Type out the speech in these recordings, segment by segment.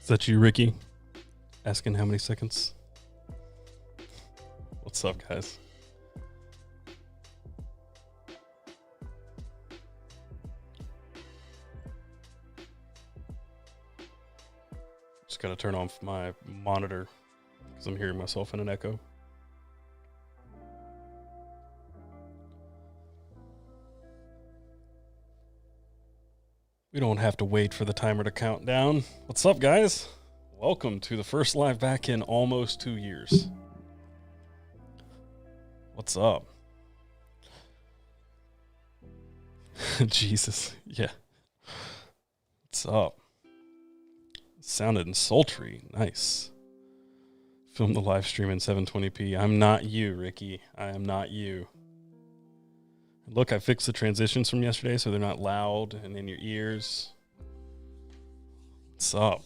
Is that you, Ricky? Asking how many seconds? What's up, guys? Just gotta turn off my monitor because I'm hearing myself in an echo. We don't have to wait for the timer to count down. What's up, guys? Welcome to the first live back in almost 2 years. What's up? Jesus, yeah. What's up? Sounded sultry. Nice. Film the live stream in 720p. I'm not you, Ricky. I am not you. Look, I fixed the transitions from yesterday so they're not loud and in your ears. What's up?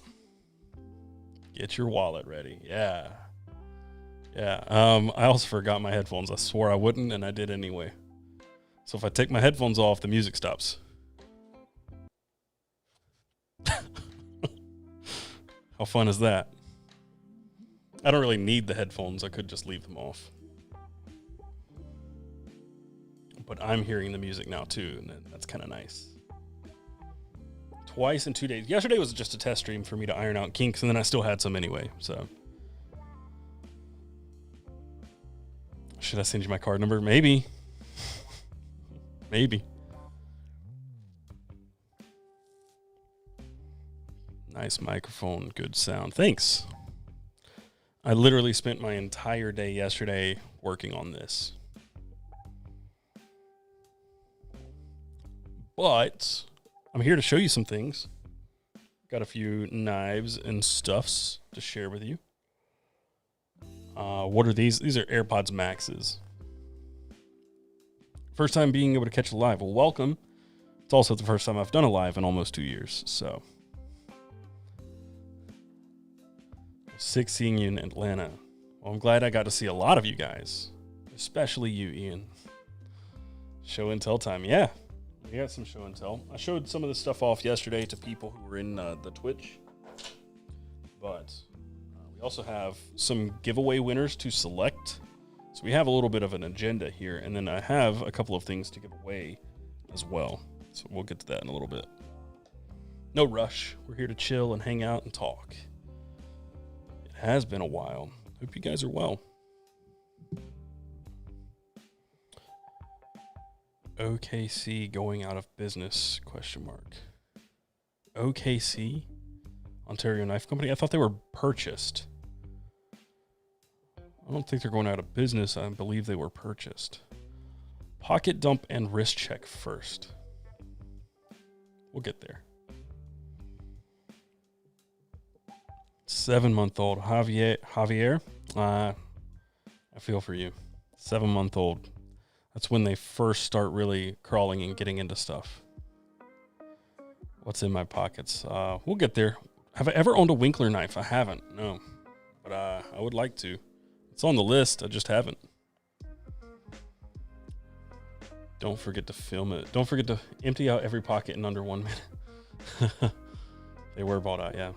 Get your wallet ready. Yeah. Yeah. I also forgot my headphones. I swore I wouldn't, and I did anyway. So if I take my headphones off, the music stops. How fun is that? I don't really need the headphones. I could just leave them off. But I'm hearing the music now too, and that's kind of nice. Twice in 2 days. Yesterday was just a test stream for me to iron out kinks, and then I still had some anyway, so. Should I send you my card number? Maybe. Maybe. Nice microphone, good sound. Thanks. I literally spent my entire day yesterday working on this. But I'm here to show you some things. Got a few knives and stuffs to share with you. What are these? These are AirPods Maxes. First time being able to catch a live. Well, welcome. It's also the first time I've done a live in almost 2 years. So, sick seeing you in Atlanta. Well, I'm glad I got to see a lot of you guys, especially you, Ian. Show and tell time. Yeah. We got some show and tell. I showed some of this stuff off yesterday to people who were in the Twitch. But we also have some giveaway winners to select. So we have a little bit of an agenda here. And then I have a couple of things to give away as well. So we'll get to that in a little bit. No rush. We're here to chill and hang out and talk. It has been a while. Hope you guys are well. OKC going out of business, question mark. OKC? Ontario Knife Company? I thought they were purchased. I don't think they're going out of business. I believe they were purchased. Pocket dump and wrist check first. We'll get there. 7-month-old Javier. I feel for you. 7-month-old. That's when they first start really crawling and getting into stuff. What's in my pockets? We'll get there. Have I ever owned a Winkler knife? I haven't, no. But I would like to. It's on the list. I just haven't. Don't forget to film it. Don't forget to empty out every pocket in under 1 minute. They were bought out, yeah.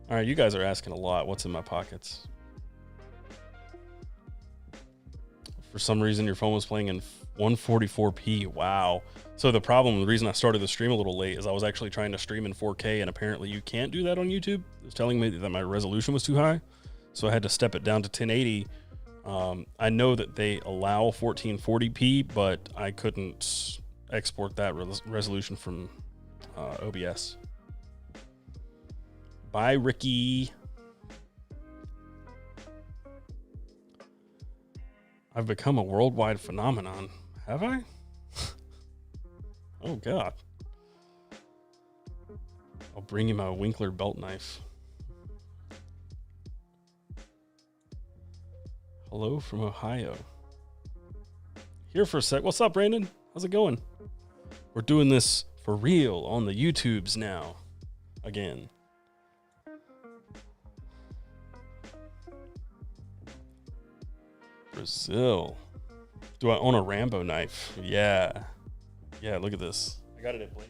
All right, you guys are asking a lot. What's in my pockets? For some reason, your phone was playing in 144p. Wow. So the reason I started the stream a little late is I was actually trying to stream in 4K, and apparently you can't do that on YouTube. It was telling me that my resolution was too high, so I had to step it down to 1080. I know that they allow 1440p, but I couldn't export that resolution from OBS. Bye, Ricky. I've become a worldwide phenomenon. Have I? Oh, God. I'll bring you my Winkler belt knife. Hello from Ohio. Here for a sec. What's up, Brandon? How's it going? We're doing this for real on the YouTubes now. Again. Brazil. Do I own a Rambo knife? Yeah. Yeah, look at this. I got it at Blake.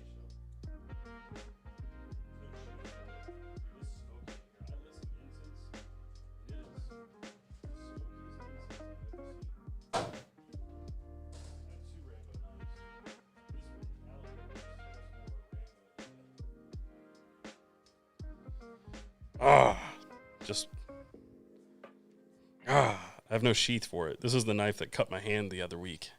Just I have no sheath for it. This is the knife that cut my hand the other week.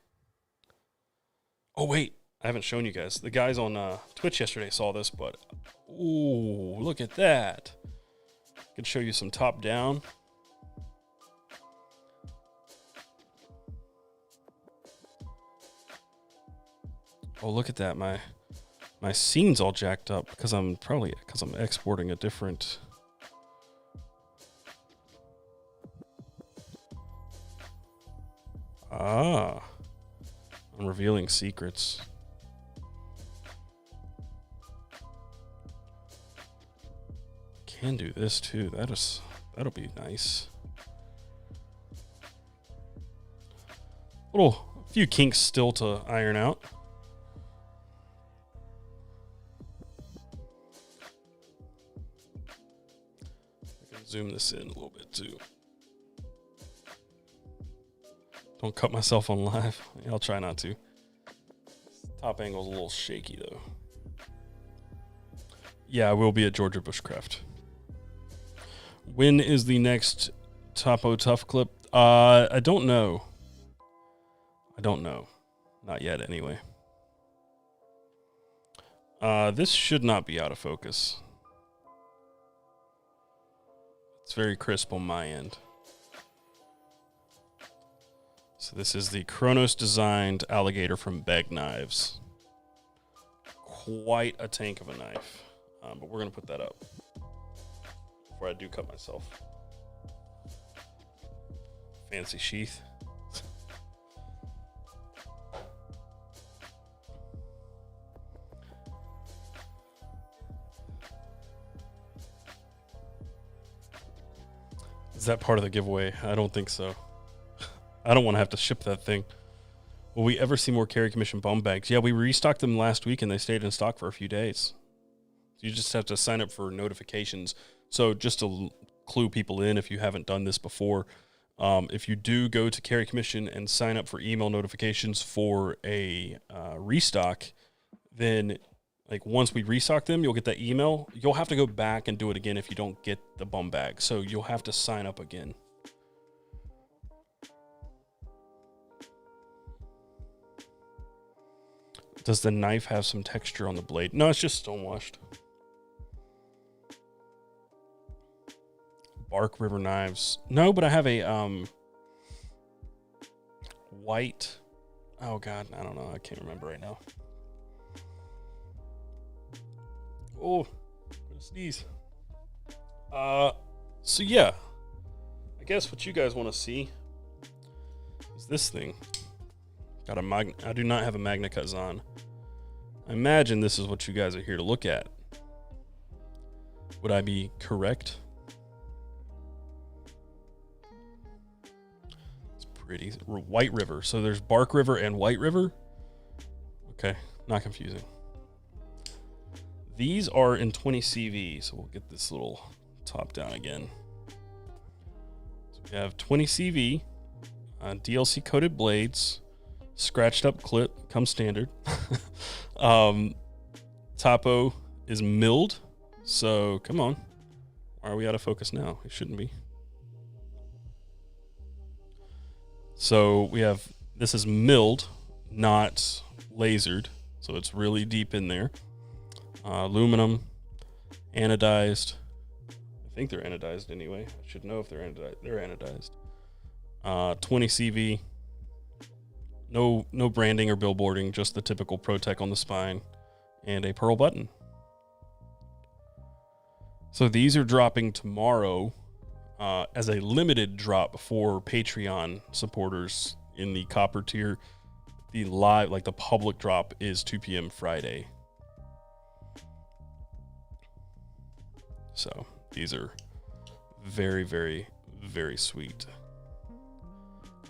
Oh wait, I haven't shown you guys. The guys on Twitch yesterday saw this, but ooh, look at that. I can show you some top down. Oh, look at that. My scene's all jacked up because I'm exporting a different. I'm revealing secrets. Can do this too. That'll be nice. A few kinks still to iron out. I can zoom this in a little bit too. Don't cut myself on live. I'll try not to. Top angle's a little shaky though. Yeah, I will be at Georgia Bushcraft. When is the next Topo Tough clip? I don't know. Not yet anyway. This should not be out of focus. It's very crisp on my end. So this is the Kronos designed alligator from Beg Knives. Quite a tank of a knife. But we're going to put that up before I do cut myself. Fancy sheath. Is that part of the giveaway? I don't think so. I don't want to have to ship that thing. Will we ever see more Carry Commission bum bags? Yeah, we restocked them last week and they stayed in stock for a few days. You just have to sign up for notifications. So just to clue people in, if you haven't done this before, if you do go to Carry Commission and sign up for email notifications for a restock, then like once we restock them, you'll get that email. You'll have to go back and do it again if you don't get the bum bag. So you'll have to sign up again. Does the knife have some texture on the blade? No, it's just stonewashed. Bark River knives. No, but I have a white. Oh God, I don't know. I can't remember right now. Oh, I'm gonna sneeze. So yeah, I guess what you guys want to see is this thing. Got a I do not have a Magna Kazan. I imagine this is what you guys are here to look at. Would I be correct? It's pretty. White River. So there's Bark River and White River. Okay, not confusing. These are in 20 CV, so we'll get this little top down again. So we have 20 CV, DLC coated blades, scratched up clip, comes standard. Topo is milled, so come on. Why are we out of focus now? It shouldn't be. So we have, this is milled, not lasered, so it's really deep in there. Aluminum, anodized. I think they're anodized anyway. I should know if they're anodized. They're anodized. 20 CV. No branding or billboarding, just the typical ProTech on the spine and a pearl button. So these are dropping tomorrow as a limited drop for Patreon supporters in the copper tier. The live, like the public drop, is 2 p.m. Friday. So these are very, very, very sweet.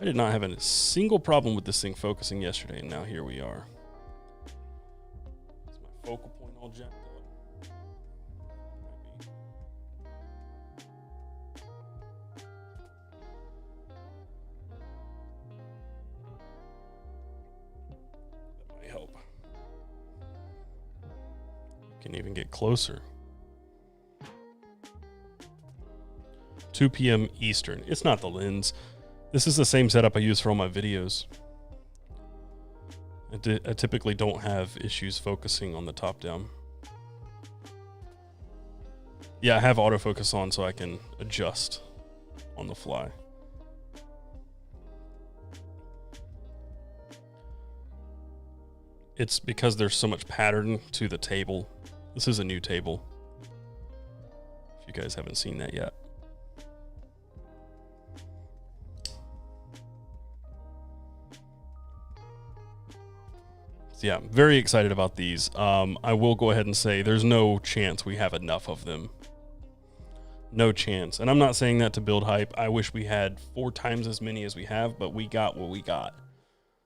I did not have a single problem with this thing focusing yesterday, and now here we are. Is my focal point all jacked up? That might help. Can even get closer. 2 p.m. Eastern. It's not the lens. This is the same setup I use for all my videos. I typically don't have issues focusing on the top down. Yeah, I have autofocus on so I can adjust on the fly. It's because there's so much pattern to the table. This is a new table, if you guys haven't seen that yet. So yeah, I'm very excited about these. I will go ahead and say there's no chance we have enough of them. No chance. And I'm not saying that to build hype. I wish we had 4 times as many as we have, but we got what we got.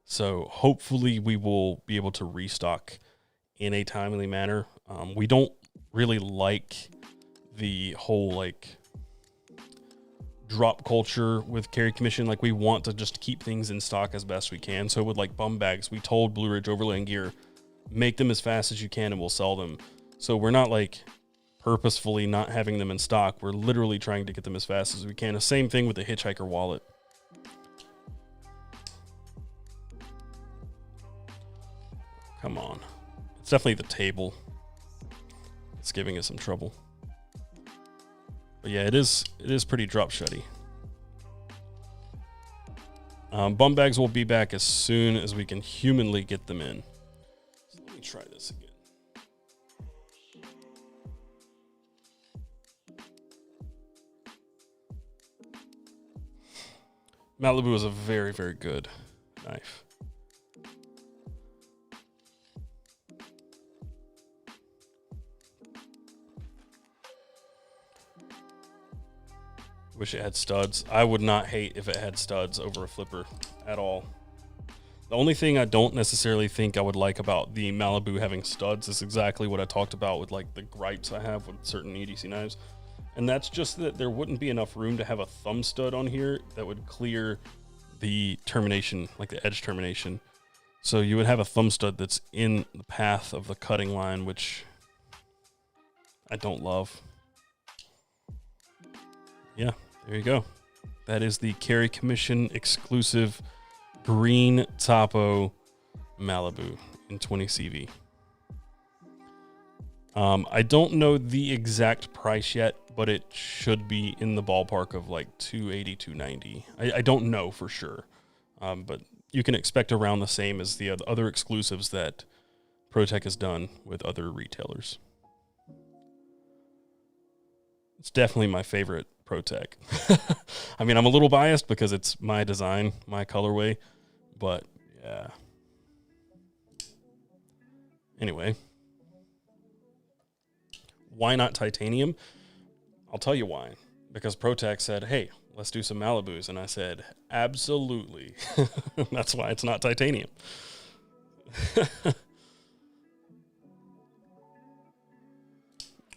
So hopefully we will be able to restock in a timely manner. We don't really like the whole like drop culture with Carry Commission. Like we want to just keep things in stock as best we can. So with like bum bags, we told Blue Ridge Overland Gear, make them as fast as you can and we'll sell them. So we're not like purposefully not having them in stock. We're literally trying to get them as fast as we can. The same thing with the Hitchhiker wallet. Come on. It's definitely the table. It's giving us some trouble. But yeah, it is pretty drop shutty. Bum bags will be back as soon as we can humanly get them in. So let me try this again. Malibu is a very, very good knife. Wish it had studs. I would not hate if it had studs over a flipper at all. The only thing I don't necessarily think I would like about the Malibu having studs is exactly what I talked about with like the gripes I have with certain EDC knives. And that's just that there wouldn't be enough room to have a thumb stud on here that would clear the termination, like the edge termination. So you would have a thumb stud that's in the path of the cutting line, which I don't love. Yeah, there you go. That is the Carry Commission exclusive green Topo Malibu in 20 CV. I don't know the exact price yet, but it should be in the ballpark of like 280, 290. I don't know for sure, but you can expect around the same as the other exclusives that ProTech has done with other retailers. It's definitely my favorite ProTech. I mean, I'm a little biased because it's my design, my colorway, but yeah. Anyway, why not titanium? I'll tell you why. Because ProTech said, hey, let's do some Malibus. And I said, absolutely. That's why it's not titanium.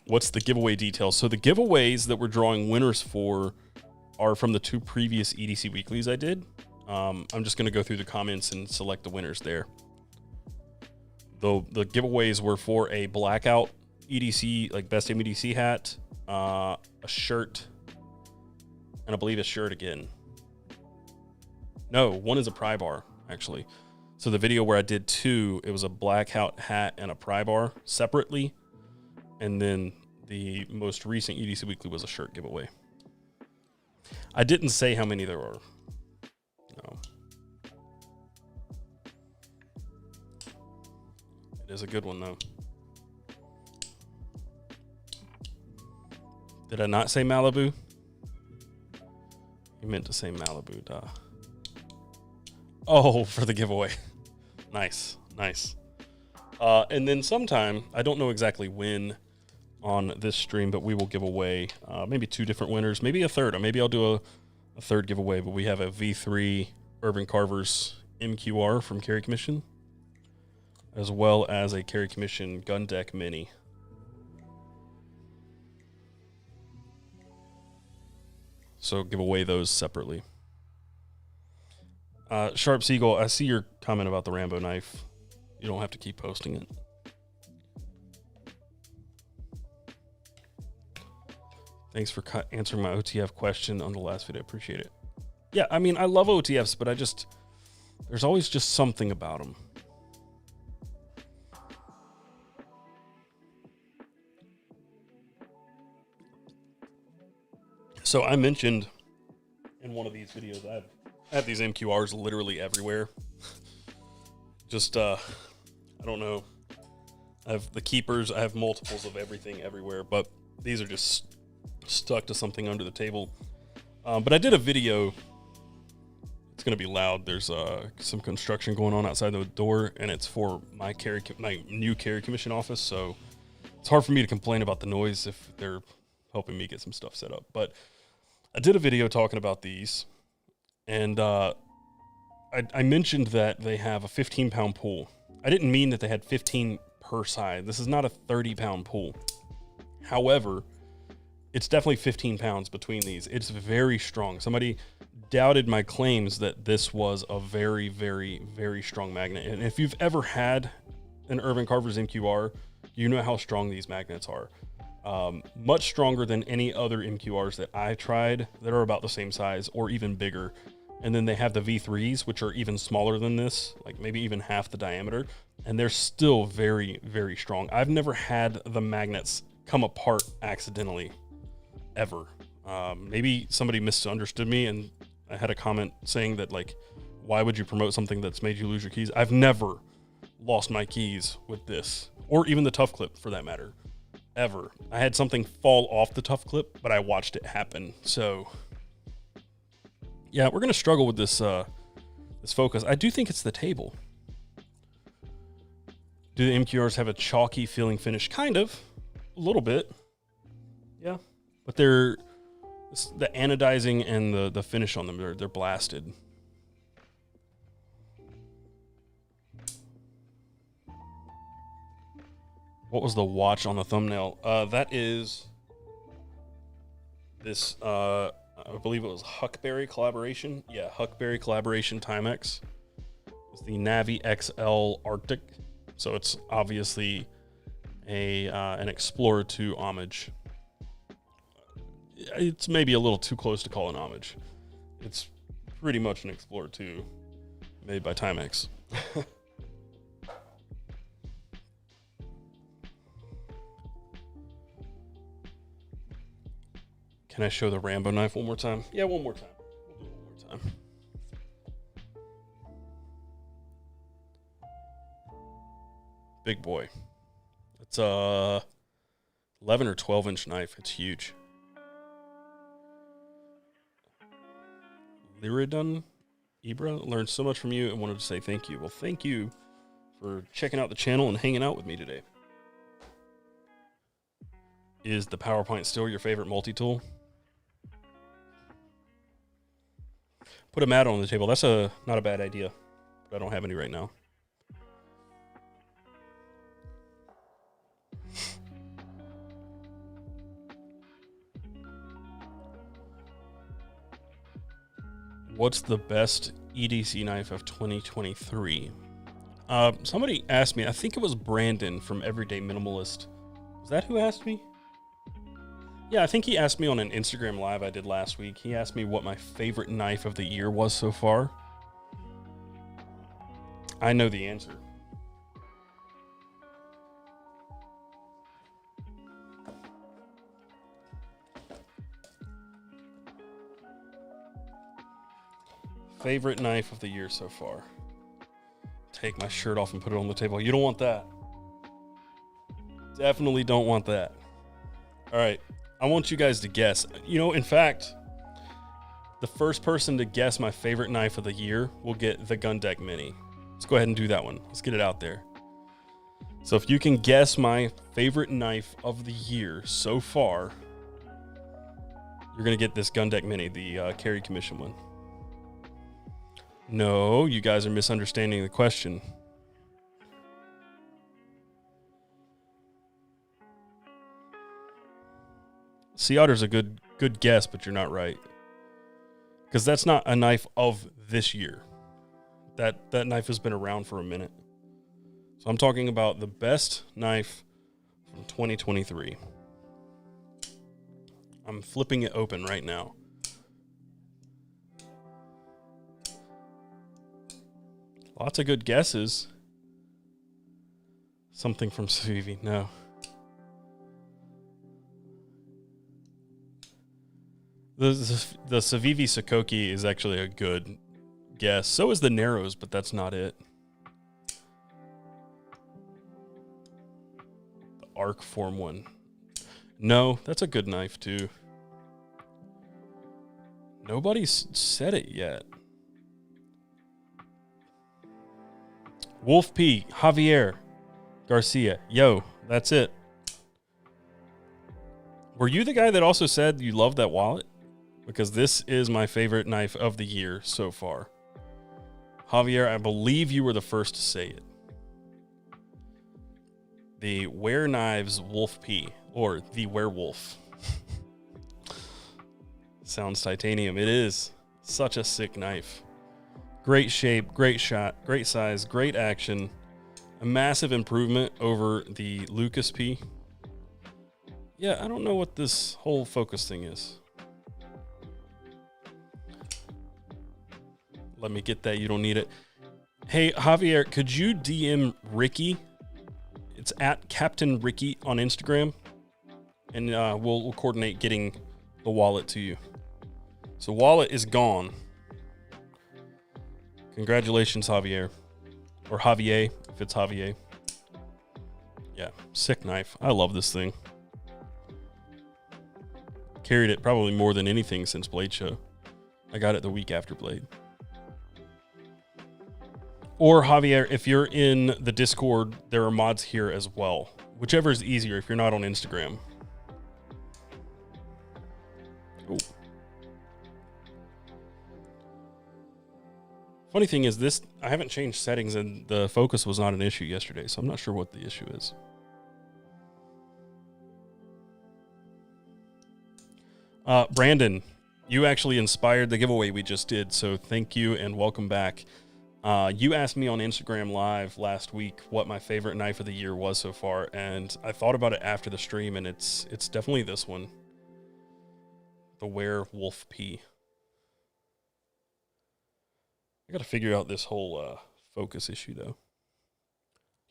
What's the giveaway details? So the giveaways that we're drawing winners for are from the 2 previous EDC weeklies I did. I'm just going to go through the comments and select the winners there. The giveaways were for a blackout EDC, like best Damn EDC hat, a shirt, and I believe a shirt again. No, one is a pry bar, actually. So the video where I did 2, it was a blackout hat and a pry bar separately. And then the most recent EDC Weekly was a shirt giveaway. I didn't say how many there were. No. It is a good one, though. Did I not say Malibu? You meant to say Malibu, duh. Oh, for the giveaway. Nice, nice. And then sometime, I don't know exactly when on this stream, but we will give away maybe 2 different winners, maybe a third, or maybe I'll do a third giveaway, but we have a V3 Urban Carvers MQR from Carry Commission, as well as a Carry Commission Gun Deck Mini. So give away those separately. Sharp Seagull, I see your comment about the Rambo knife. You don't have to keep posting it. Thanks for answering my OTF question on the last video. I appreciate it. Yeah, I mean, I love OTFs, but there's always just something about them. So I mentioned in one of these videos, I have these MQRs literally everywhere. Just, I don't know. I have the keepers. I have multiples of everything everywhere, but these are just stuck to something under the table. But I did a video. It's going to be loud. There's some construction going on outside the door, and it's for my new carry commission office. So it's hard for me to complain about the noise if they're helping me get some stuff set up. But I did a video talking about these, and I mentioned that they have a 15-pound pull. I didn't mean that they had 15 per side. This is not a 30-pound pull. However, it's definitely 15 pounds between these. It's very strong. Somebody doubted my claims that this was a very, very, very strong magnet. And if you've ever had an Urban Carver's MQR, you know how strong these magnets are. Much stronger than any other MQRs that I tried that are about the same size or even bigger. And then they have the V3s, which are even smaller than this, like maybe even half the diameter. And they're still very, very strong. I've never had the magnets come apart accidentally, ever. Maybe somebody misunderstood me and I had a comment saying that, like, why would you promote something that's made you lose your keys? I've never lost my keys with this, or even the Tough Clip for that matter, ever. I had something fall off the Tough Clip, but I watched it happen. So yeah, we're going to struggle with this, this focus. I do think it's the table. Do the MQRs have a chalky feeling finish? Kind of, a little bit. Yeah, but they're the anodizing and the finish on them, they're blasted. What was the watch on the thumbnail? That is this, I believe it was Huckberry collaboration. Yeah, Huckberry collaboration Timex. It's the Navi XL Arctic. So it's obviously an Explorer 2 homage. It's maybe a little too close to call an homage. It's pretty much an Explorer 2 made by Timex. Can I show the Rambo knife one more time? Yeah, one more time. We'll do it one more time. Big boy. It's a 11 or 12 inch knife. It's huge. Lyridun Ibra, learned so much from you and wanted to say thank you. Well, thank you for checking out the channel and hanging out with me today. Is the PowerPoint still your favorite multi-tool? Put a mat on the table. That's not a bad idea, but I don't have any right now. What's the best EDC knife of 2023? Somebody asked me, I think it was Brandon from Everyday Minimalist. Was that who asked me? Yeah, I think he asked me on an Instagram live I did last week. He asked me what my favorite knife of the year was so far. I know the answer. Favorite knife of the year so far. Take my shirt off and put it on the table. You don't want that. Definitely don't want that. All right. I want you guys to guess. You know, in fact, the first person to guess my favorite knife of the year will get the Gun Deck Mini. Let's go ahead and do that one. Let's get it out there. So if you can guess my favorite knife of the year so far, you're going to get this Gun Deck Mini, the carry commission one. No, you guys are misunderstanding the question. Sea Otter's a good guess, but you're not right. Because that's not a knife of this year. That knife has been around for a minute. So I'm talking about the best knife from 2023. I'm flipping it open right now. Lots of good guesses. Something from Civivi. No. The Civivi Sakoki is actually a good guess. So is the Narrows, but that's not it. The Arc Form 1. No, that's a good knife too. Nobody's said it yet. Wolf P, Javier Garcia. Yo, that's it. Were you the guy that also said you loved that wallet? Because this is my favorite knife of the year so far. Javier, I believe you were the first to say it. The Wear Knives Wolf P, or the Werewolf. Sounds titanium. It is such a sick knife. Great shape, great shot, great size, great action. A massive improvement over the Lucas P. Yeah, I don't know what this whole focus thing is. Let me get that. You don't need it. Hey, Javier, could you DM Ricky? It's at Captain Ricky on Instagram. And we'll coordinate getting the wallet to you. So wallet is gone. Congratulations, Javier. Or Javier, if it's Javier. Yeah, sick knife. I love this thing. Carried it probably more than anything since Blade Show. I got it the week after Blade. Or Javier, if you're in the Discord, there are mods here as well. Whichever is easier if you're not on Instagram. Ooh. Funny thing is this, I haven't changed settings and the focus was not an issue yesterday, so I'm not sure what the issue is. Brandon, you actually inspired the giveaway we just did, so thank you and welcome back. You asked me on Instagram Live last week what my favorite knife of the year was so far, and I thought about it after the stream, and it's definitely this one. The Werewolf P. I got to figure out this whole focus issue, though.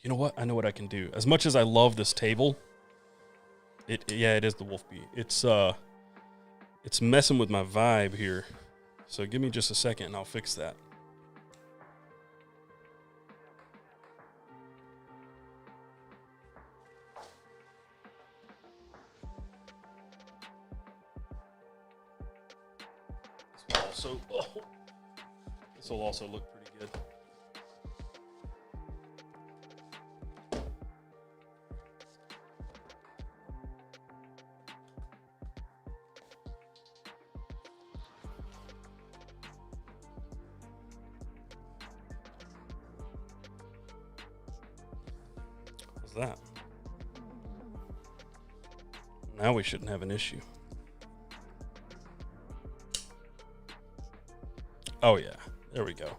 You know what? I know what I can do. As much as I love this table, it is the Wolf P. It's messing with my vibe here. So give me just a second, and I'll fix that. This will also look pretty good. What's that? Now we shouldn't have an issue. Oh yeah, there we go.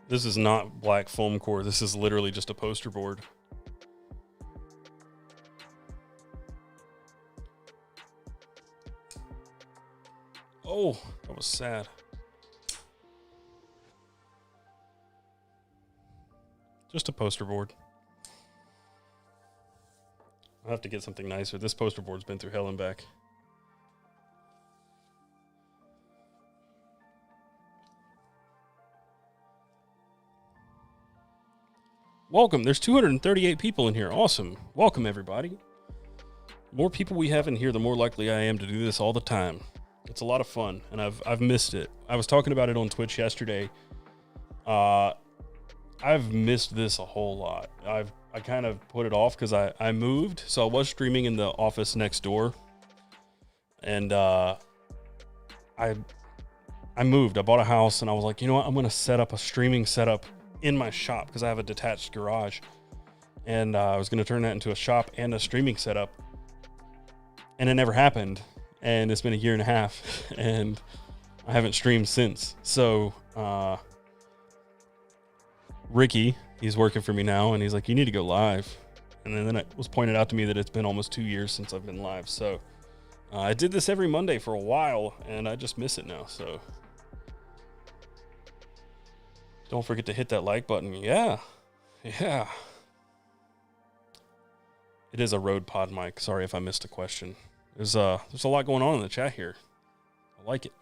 This is not black foam core. This is literally just a poster board. Oh, that was sad. Just a poster board. I'll have to get something nicer. This poster board's been through hell and back. Welcome. There's 238 people in here. Awesome. Welcome, everybody. The more people we have in here, the more likely I am to do this all the time. It's a lot of fun, and I've missed it. I was talking about it on Twitch yesterday. I've missed this a whole lot. I kind of put it off because I moved, so I was streaming in the office next door, and I moved. I bought a house, and I was like, you know what? I'm going to set up a streaming setup in my shop because I have a detached garage, and I was going to turn that into a shop and a streaming setup, and it never happened, and it's been a year and a half, and I haven't streamed since. So Ricky, He's working for me now, and he's like, you need to go live. And then it was pointed out to me that it's been almost 2 years since I've been live. So I did this every Monday for a while, and I just miss it now. So don't forget to hit that like button. Yeah. It is a Rode Pod mic. Sorry if I missed a question. There's a lot going on in the chat here. I like it.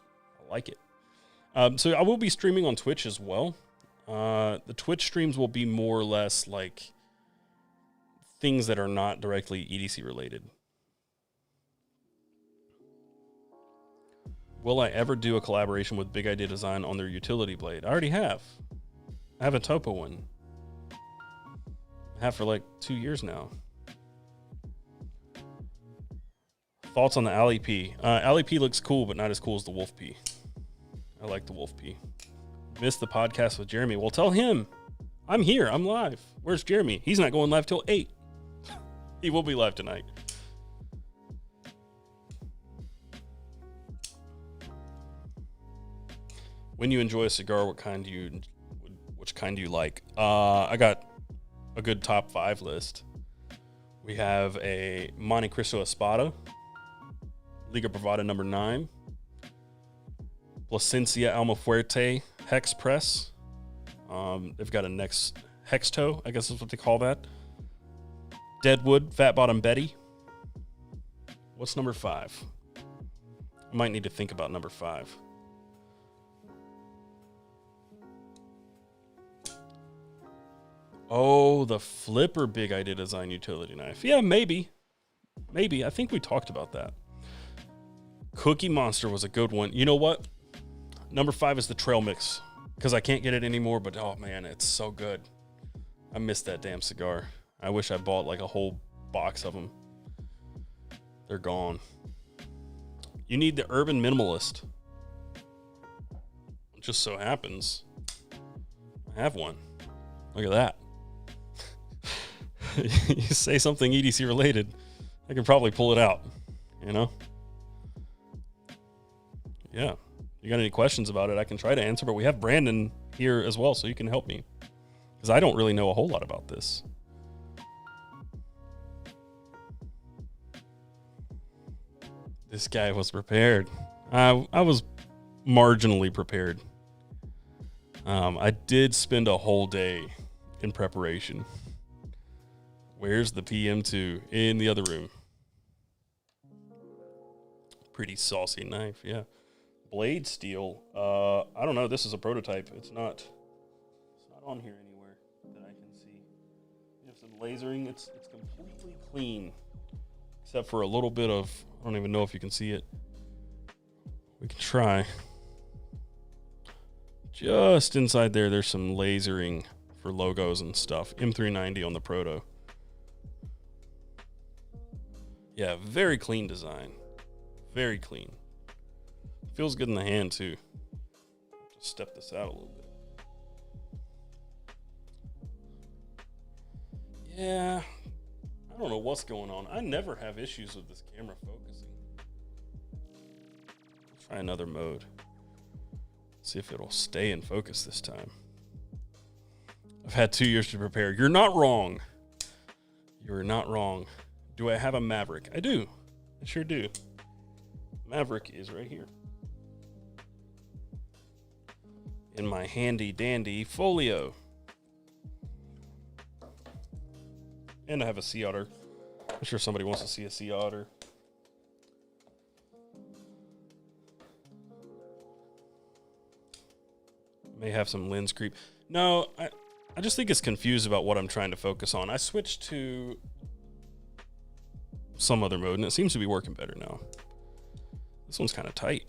So I will be streaming on Twitch as well. The Twitch streams will be more or less like things that are not directly EDC related. Will I ever do a collaboration with Big Idea Design on their utility blade? I already have. I have a Topo one. I have for like 2 years now. Thoughts on the Alley P? Alley P looks cool, but not as cool as the Wolf P. I like the Wolf P. Missed the podcast with Jeremy. Well, tell him I'm here. I'm live. Where's Jeremy? He's not going live till 8. He will be live tonight. When you enjoy a cigar, which kind do you like? I got a good top 5 list. We have a Monte Cristo Espada, Liga Privada number 9, Plasencia Almafuerte Hex Press. They've got a next Hexto, I guess is what they call that. Deadwood Fat Bottom Betty. What's number 5? I might need to think about number 5. Oh, the Flipper Big Idea Design utility knife. Yeah, maybe. I think we talked about that. Cookie Monster was a good one. You know what? Number 5 is the Trail Mix, because I can't get it anymore, but oh man, it's so good. I missed that damn cigar. I wish I bought like a whole box of them. They're gone. You need the Urban Minimalist. It just so happens I have one. Look at that. You say something EDC related, I can probably pull it out, you know? Yeah. You got any questions about it, I can try to answer, but we have Brandon here as well, so you can help me, because I don't really know a whole lot about this. This guy was prepared. I was marginally prepared. I did spend a whole day in preparation. Where's the PM2? In the other room. Pretty saucy knife, yeah. Blade steel. I don't know. This is a prototype. It's not on here anywhere that I can see. You have some lasering. It's completely clean, except for a little bit of, I don't even know if you can see it. We can try. Just inside there, there's some lasering for logos and stuff. M390 on the Proto. Yeah, very clean design. Very clean. Feels good in the hand, too. Just step this out a little bit. Yeah, I don't know what's going on. I never have issues with this camera focusing. Let's try another mode. See if it'll stay in focus this time. I've had 2 years to prepare. You're not wrong. You're not wrong. Do I have a Maverick? I do. I sure do. Maverick is right here. In my handy dandy folio. And I have a sea otter. I'm sure somebody wants to see a sea otter. May have some lens creep. No, I just think it's confused about what I'm trying to focus on. I switched to some other mode, and it seems to be working better now. This one's kind of tight.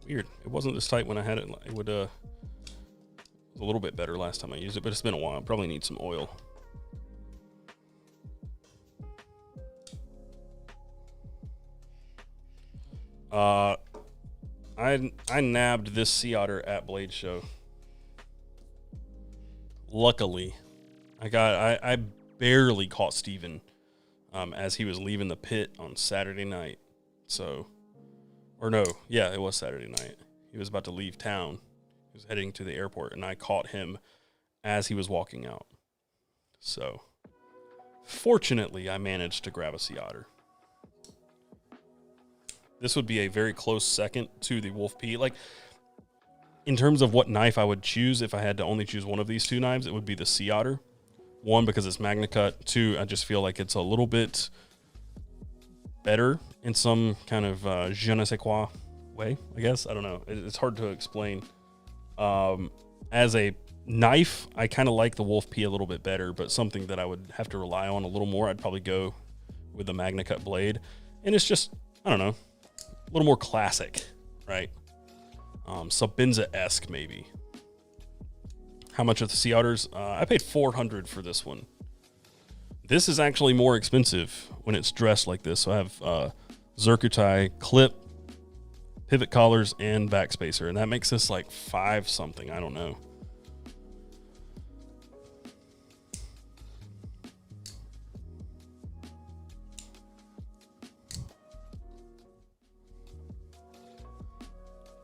Weird. It wasn't this tight when I had it. It was a little bit better last time I used it, but it's been a while. Probably need some oil. I nabbed this sea otter at Blade Show. Luckily, I barely caught Steven as he was leaving the pit on Saturday night. So, or no, yeah, it was Saturday night. He was about to leave town. He was heading to the airport, and I caught him as he was walking out. So, fortunately, I managed to grab a sea otter. This would be a very close second to the Wolf P. Like, in terms of what knife I would choose, if I had to only choose one of these two knives, it would be the sea otter. One, because it's Magna Cut. Two, I just feel like it's a little bit better in some kind of je ne sais quoi way, I guess. I don't know. It's hard to explain. As a knife, I kind of like the Wolf P a little bit better, but something that I would have to rely on a little more, I'd probably go with the Magna Cut blade. And it's just, I don't know, a little more classic, right? Sabinza-esque, maybe. How much are the sea otters? I paid $400 for this one. This is actually more expensive when it's dressed like this. So I have Zircuti clip, pivot collars, and backspacer, and that makes this like $5 something. I don't know.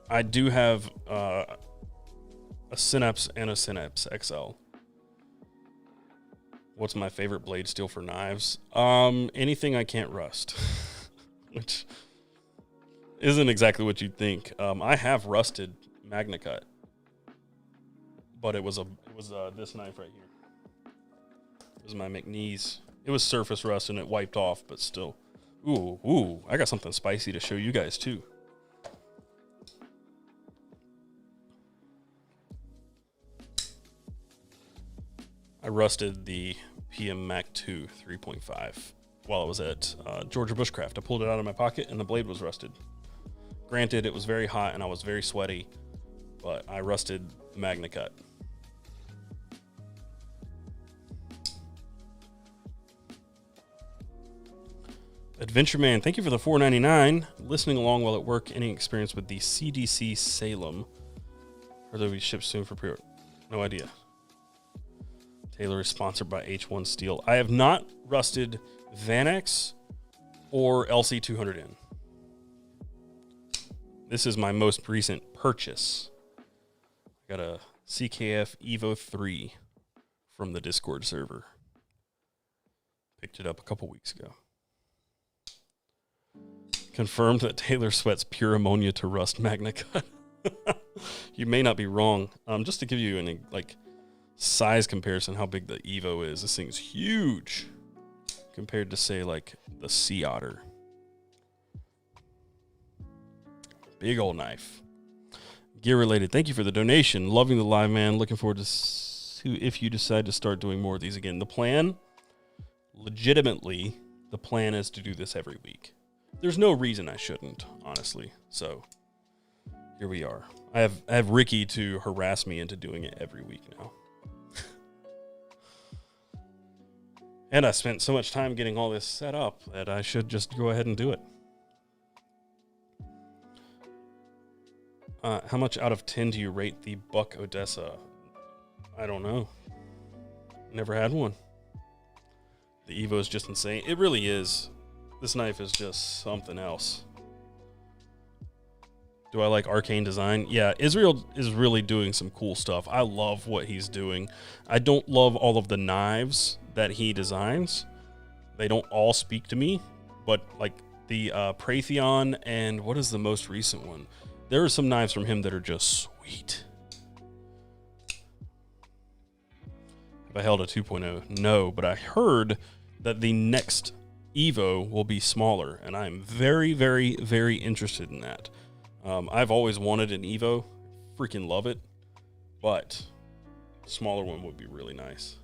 I do have a Synapse and a Synapse XL. What's my favorite blade steel for knives? Anything I can't rust, which isn't exactly what you'd think. I have rusted Magna Cut, but it was this knife right here. It was my McNeese. It was surface rust and it wiped off, but still. Ooh, I got something spicy to show you guys too. I rusted the PM Mac 2 3.5 while I was at Georgia Bushcraft. I pulled it out of my pocket and the blade was rusted. Granted, it was very hot and I was very sweaty, but I rusted the Magna Cut. Adventure Man, thank you for the $4.99. Listening along while at work. Any experience with the CDC Salem? Or they'll be shipped soon for pre-order? No idea. Taylor is sponsored by H1 Steel. I have not rusted Vanax or LC200N. This is my most recent purchase. I got a CKF Evo 3 from the Discord server. Picked it up a couple weeks ago. Confirmed that Taylor sweats pure ammonia to rust Magna Cut. You may not be wrong. Just to give you an size comparison, how big the Evo is. This thing's huge compared to, say, like the Sea Otter. Big old knife. Gear related. Thank you for the donation. Loving the live, man. Looking forward to if you decide to start doing more of these again. The plan, legitimately, the plan is to do this every week. There's no reason I shouldn't, honestly. So here we are. I have Ricky to harass me into doing it every week now. And I spent so much time getting all this set up that I should just go ahead and do it. How much out of 10 do you rate the Buck Odessa? I don't know. Never had one. The Evo is just insane. It really is. This knife is just something else. Do I like arcane design? Yeah, Israel is really doing some cool stuff. I love what he's doing. I don't love all of the knives that he designs. They don't all speak to me, but like the Praetheon and what is the most recent one? There are some knives from him that are just sweet. Have I held a 2.0? No, but I heard that the next Evo will be smaller, and I'm very, very, very interested in that. I've always wanted an Evo. Freaking love it. But a smaller one would be really nice.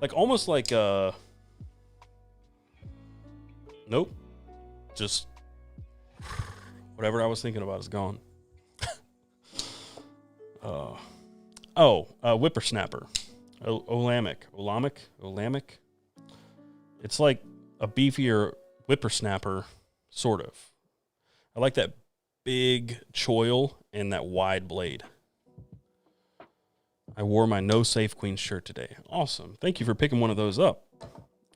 Like, almost like, nope. Just, whatever I was thinking about is gone. Whippersnapper. Olamic. It's like a beefier whippersnapper, sort of. I like that big choil and that wide blade. I wore my No Safe Queen shirt today. Awesome. Thank you for picking one of those up.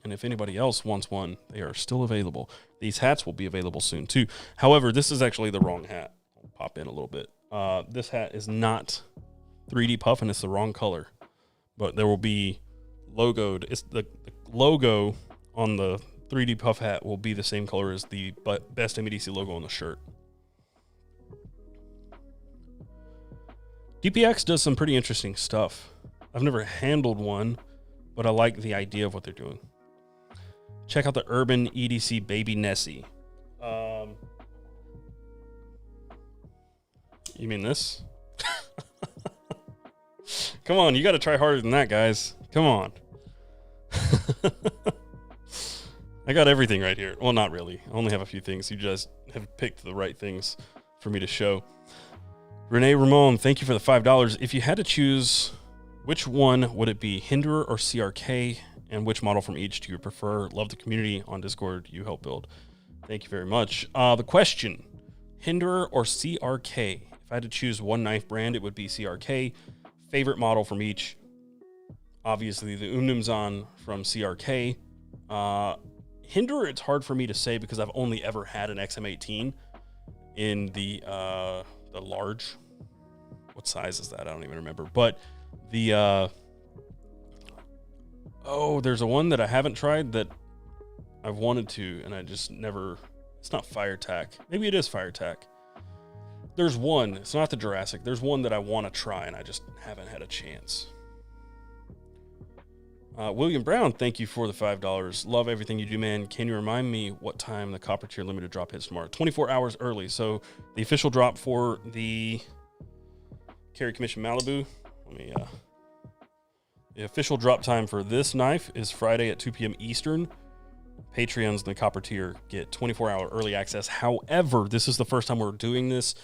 And if anybody else wants one, they are still available. These hats will be available soon, too. However, this is actually the wrong hat. I'll pop in a little bit. This hat is not 3D puff, and it's the wrong color. But there will be logoed. It's the logo on the 3D puff hat will be the same color as the best Damn EDC logo on the shirt. DPX does some pretty interesting stuff. I've never handled one, but I like the idea of what they're doing. Check out the Urban EDC Baby Nessie. You mean this? Come on, you got to try harder than that, guys. Come on. I got everything right here. Well, not really. I only have a few things. You just have picked the right things for me to show. Renee Ramon, thank you for the $5. If you had to choose, which one would it be, Hinderer or CRK? And which model from each do you prefer? Love the community on Discord you help build. Thank you very much. The question, Hinderer or CRK? If I had to choose one knife brand, it would be CRK. Favorite model from each, obviously the Umnumzan from CRK. Hinderer, it's hard for me to say because I've only ever had an XM18 in the large. What size is that? I don't even remember. But the there's a one that I haven't tried that I've wanted to, and I just never. It's not FireTac. Maybe it is FireTac. There's one. It's not the Jurassic. There's one that I want to try, and I just haven't had a chance. William Brown, thank you for the $5. Love everything you do, man. Can you remind me what time the Copper Tier Limited drop hits tomorrow? 24 hours early. So the official drop for the Carry Commission Malibu. The official drop time for this knife is Friday at 2 p.m. Eastern. Patreons in the Copper Tier get 24-hour early access. However, this is the first time we're doing this.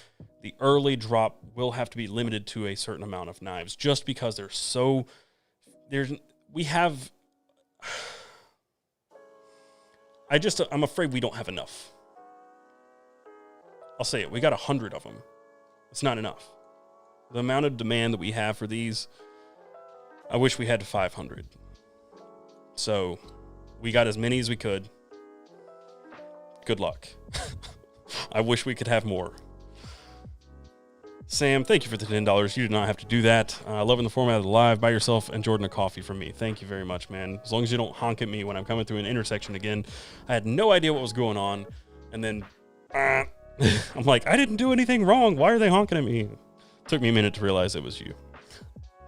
The early drop will have to be limited to a certain amount of knives just because I'm afraid we don't have enough. I'll say it. We got 100 of them. It's not enough. The amount of demand that we have for these, I wish we had 500. So we got as many as we could. Good luck. I wish we could have more. Sam, thank you for the $10. You did not have to do that. Loving the format of the live. Buy yourself and Jordan a coffee from me. Thank you very much, man. As long as you don't honk at me when I'm coming through an intersection again. I had no idea what was going on. And then I'm like, I didn't do anything wrong. Why are they honking at me? Took me a minute to realize it was you.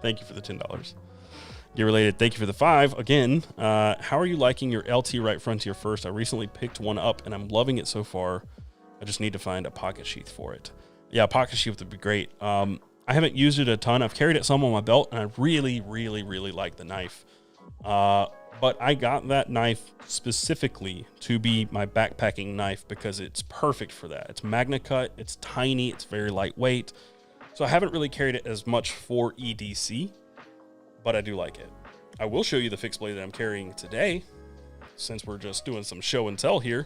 Thank you for the $10. Gear related, thank you for the 5. Again, how are you liking your LT Right Frontier first? I recently picked one up and I'm loving it so far. I just need to find a pocket sheath for it. Yeah, a pocket sheath would be great. I haven't used it a ton. I've carried it some on my belt and I really, really, really like the knife. But I got that knife specifically to be my backpacking knife because it's perfect for that. It's Magna Cut, it's tiny, it's very lightweight. So I haven't really carried it as much for EDC, but I do like it. I will show you the fixed blade that I'm carrying today, since we're just doing some show and tell here.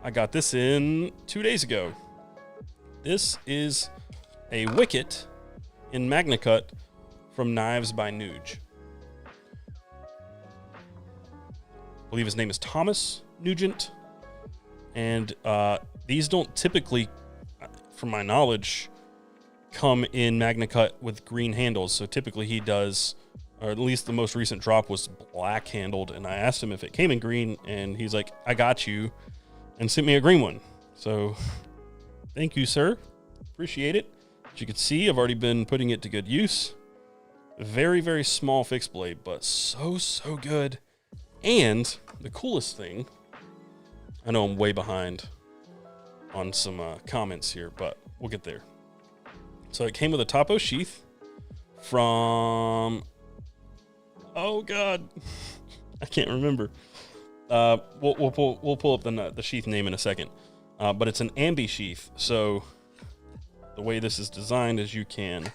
I got this in 2 days ago. This is a Wicket in Magna Cut from Knives by Nuge. I believe his name is Thomas Nugent. And these don't typically, from my knowledge, come in Magna Cut with green handles. So typically he does, or at least the most recent drop was black handled. And I asked him if it came in green and he's like, I got you, and sent me a green one. So thank you, sir. Appreciate it. As you can see, I've already been putting it to good use. Very, very small fixed blade, but so, so good. And the coolest thing, I know I'm way behind on some comments here, but we'll get there. So it came with a topo sheath from, oh God, I can't remember. We'll pull up the sheath name in a second. But it's an ambi sheath. So the way this is designed is you can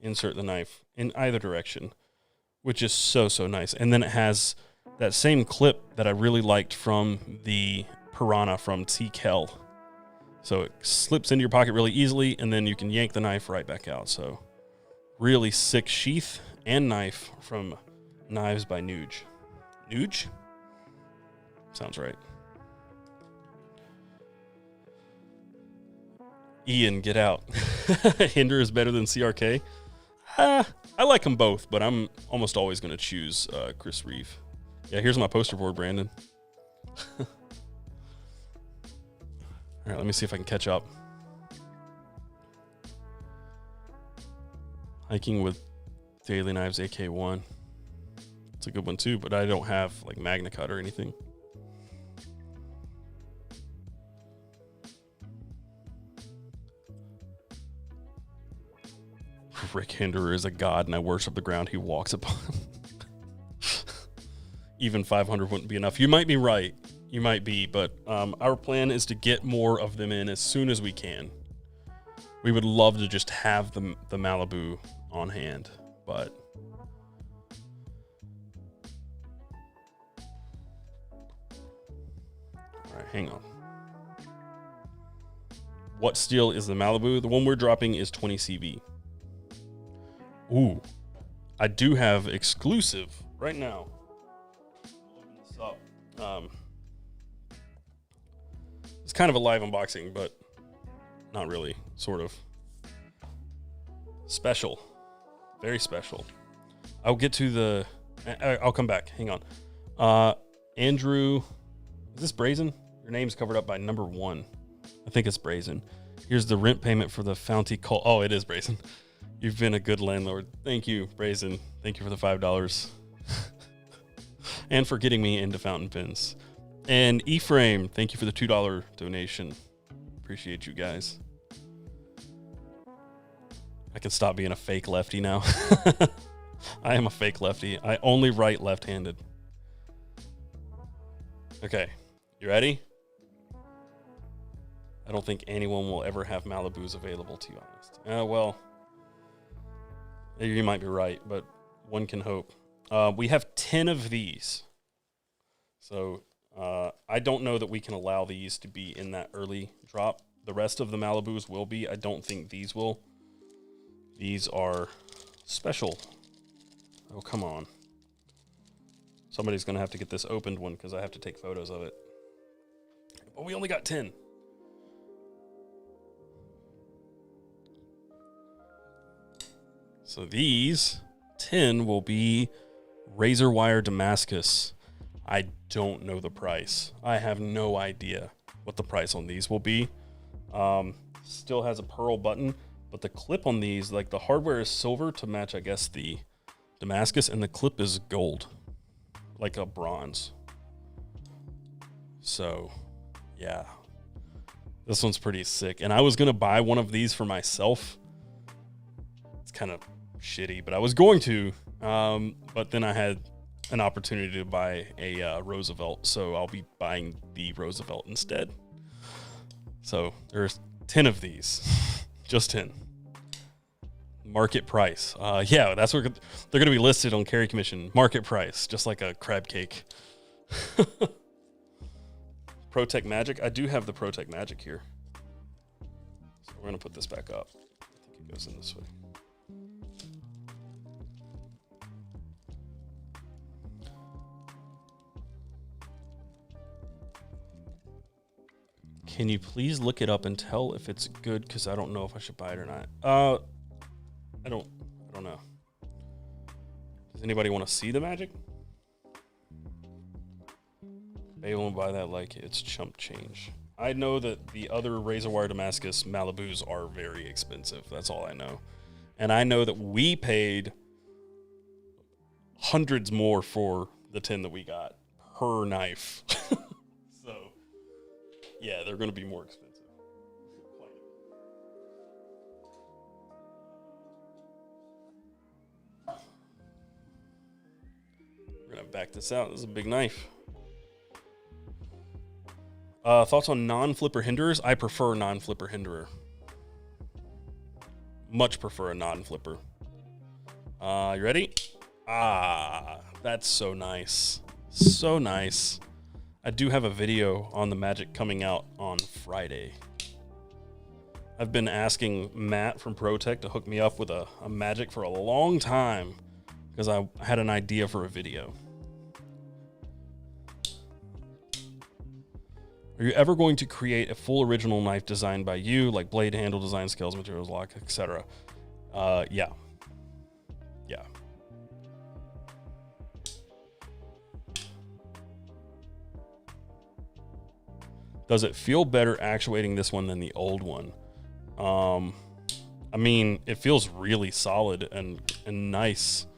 insert the knife in either direction, which is so, so nice. And then it has that same clip that I really liked from the Piranha from T-Kel. So it slips into your pocket really easily, and then you can yank the knife right back out. So really sick sheath and knife from Knives by Nuge. Nuge? Sounds right. Ian, get out. Hinder is better than CRK. I like them both, but I'm almost always going to choose Chris Reeve. Yeah, here's my poster board, Brandon. All right, let me see if I can catch up. Hiking with Daily Knives AK1. It's a good one too, but I don't have like Magna Cut or anything. Rick Hinderer is a god, and I worship the ground he walks upon. Even 500 wouldn't be enough. You might be right. You might be, but our plan is to get more of them in as soon as we can. We would love to just have the Malibu on hand, but all right, hang on. What steel is the Malibu? The one we're dropping is 20 CV. Ooh, I do have exclusive right now. I'll open this up. It's kind of a live unboxing, but not really, sort of. Special. Very special. I'll get to the... I'll come back. Hang on. Andrew... Is this Brazen? Your name's covered up by number 1. I think it's Brazen. Here's the rent payment for the Founty Call. Oh, it is Brazen. You've been a good landlord. Thank you, Brazen. Thank you for the $5. And for getting me into fountain pens. And Ephraim, thank you for the $2 donation. Appreciate you guys. I can stop being a fake lefty now. I am a fake lefty. I only write left-handed. Okay, you ready? I don't think anyone will ever have Malibus available, to be honest. Well, you might be right, but one can hope. We have 10 of these. So I don't know that we can allow these to be in that early drop. The rest of the Malibus will be. I don't think these will. These are special. Oh, come on. Somebody's going to have to get this opened one because I have to take photos of it. But we only got 10. So these 10 will be razor wire Damascus. I don't know the price. I have no idea what the price on these will be. Still has a pearl button, but the clip on these, like the hardware is silver to match, I guess, the Damascus, and the clip is gold, like a bronze. So, yeah, this one's pretty sick. And I was going to buy one of these for myself. It's kind of shitty, but I was going to, but then I had an opportunity to buy a Roosevelt, so I'll be buying the Roosevelt instead. So there's 10 of these, just 10. Market price. Yeah, that's where they're going to be listed on Carry Commission. Market price, just like a crab cake. ProTech Magic. I do have the ProTech Magic here. So we're going to put this back up. I think it goes in this way. Can you please look it up and tell if it's good? Because I don't know if I should buy it or not. I don't know. Does anybody want to see the Magic? They won't buy that like it's chump change. I know that the other razor wire Damascus Malibus are very expensive. That's all I know. And I know that we paid hundreds more for the 10 that we got per knife. So, yeah, they're going to be more expensive. We're going to back this out. This is a big knife. Thoughts on non-flipper hinderers? I prefer non-flipper hinderer. Much prefer a non-flipper. You ready? Ah, that's so nice. So nice. I do have a video on the Magic coming out on Friday. I've been asking Matt from ProTech to hook me up with a Magic for a long time because I had an idea for a video. Are Are you ever going to create a full original knife designed by you, like blade, handle, design, scales, materials, lock, etc.? Yeah. Yeah. Does it feel better actuating this one than the old one? I mean, it feels really solid and nice.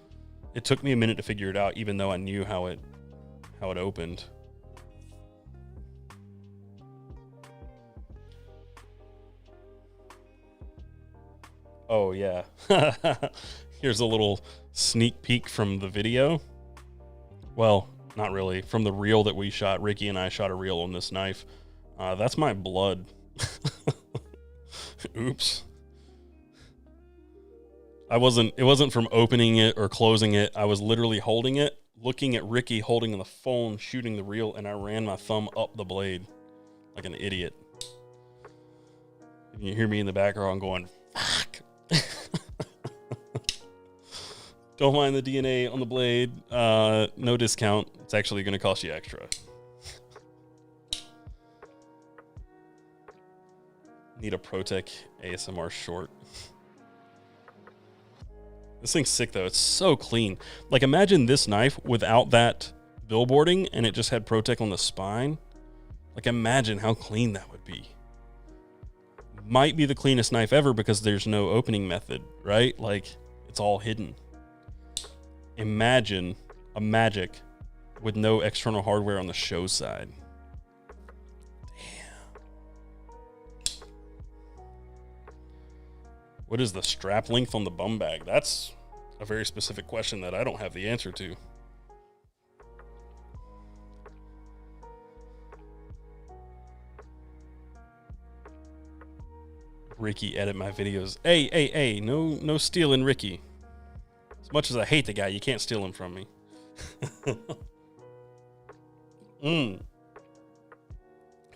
It took me a minute to figure it out, even though I knew how it opened. Oh yeah. Here's a little sneak peek from the video. Well, not really. From the reel that we shot. Ricky and I shot a reel on this knife. That's my blood. Oops. It wasn't from opening it or closing it. I was literally holding it, looking at Ricky holding the phone, shooting the reel, and I ran my thumb up the blade like an idiot. And you hear me in the background going, fuck. Don't mind the DNA on the blade. No discount. It's actually going to cost you extra. Need a ProTech ASMR short. This thing's sick though. It's so clean. Like imagine this knife without that billboarding and it just had ProTech on the spine. Like imagine how clean that would be. Might be the cleanest knife ever because there's no opening method, right? Like it's all hidden. Imagine a Magic with no external hardware on the show side. What is the strap length on the bum bag? That's a very specific question that I don't have the answer to. Ricky edit my videos. Hey, no stealing Ricky. As much as I hate the guy, you can't steal him from me.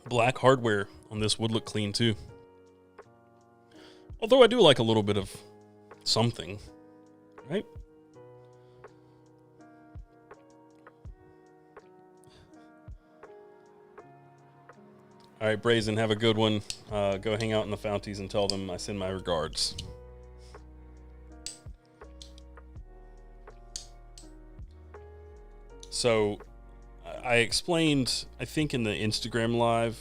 Black hardware on this would look clean too. Although I do like a little bit of something, right? All right, Brazen, have a good one. Go hang out in the Founties and tell them I send my regards. So I explained, I think in the Instagram live,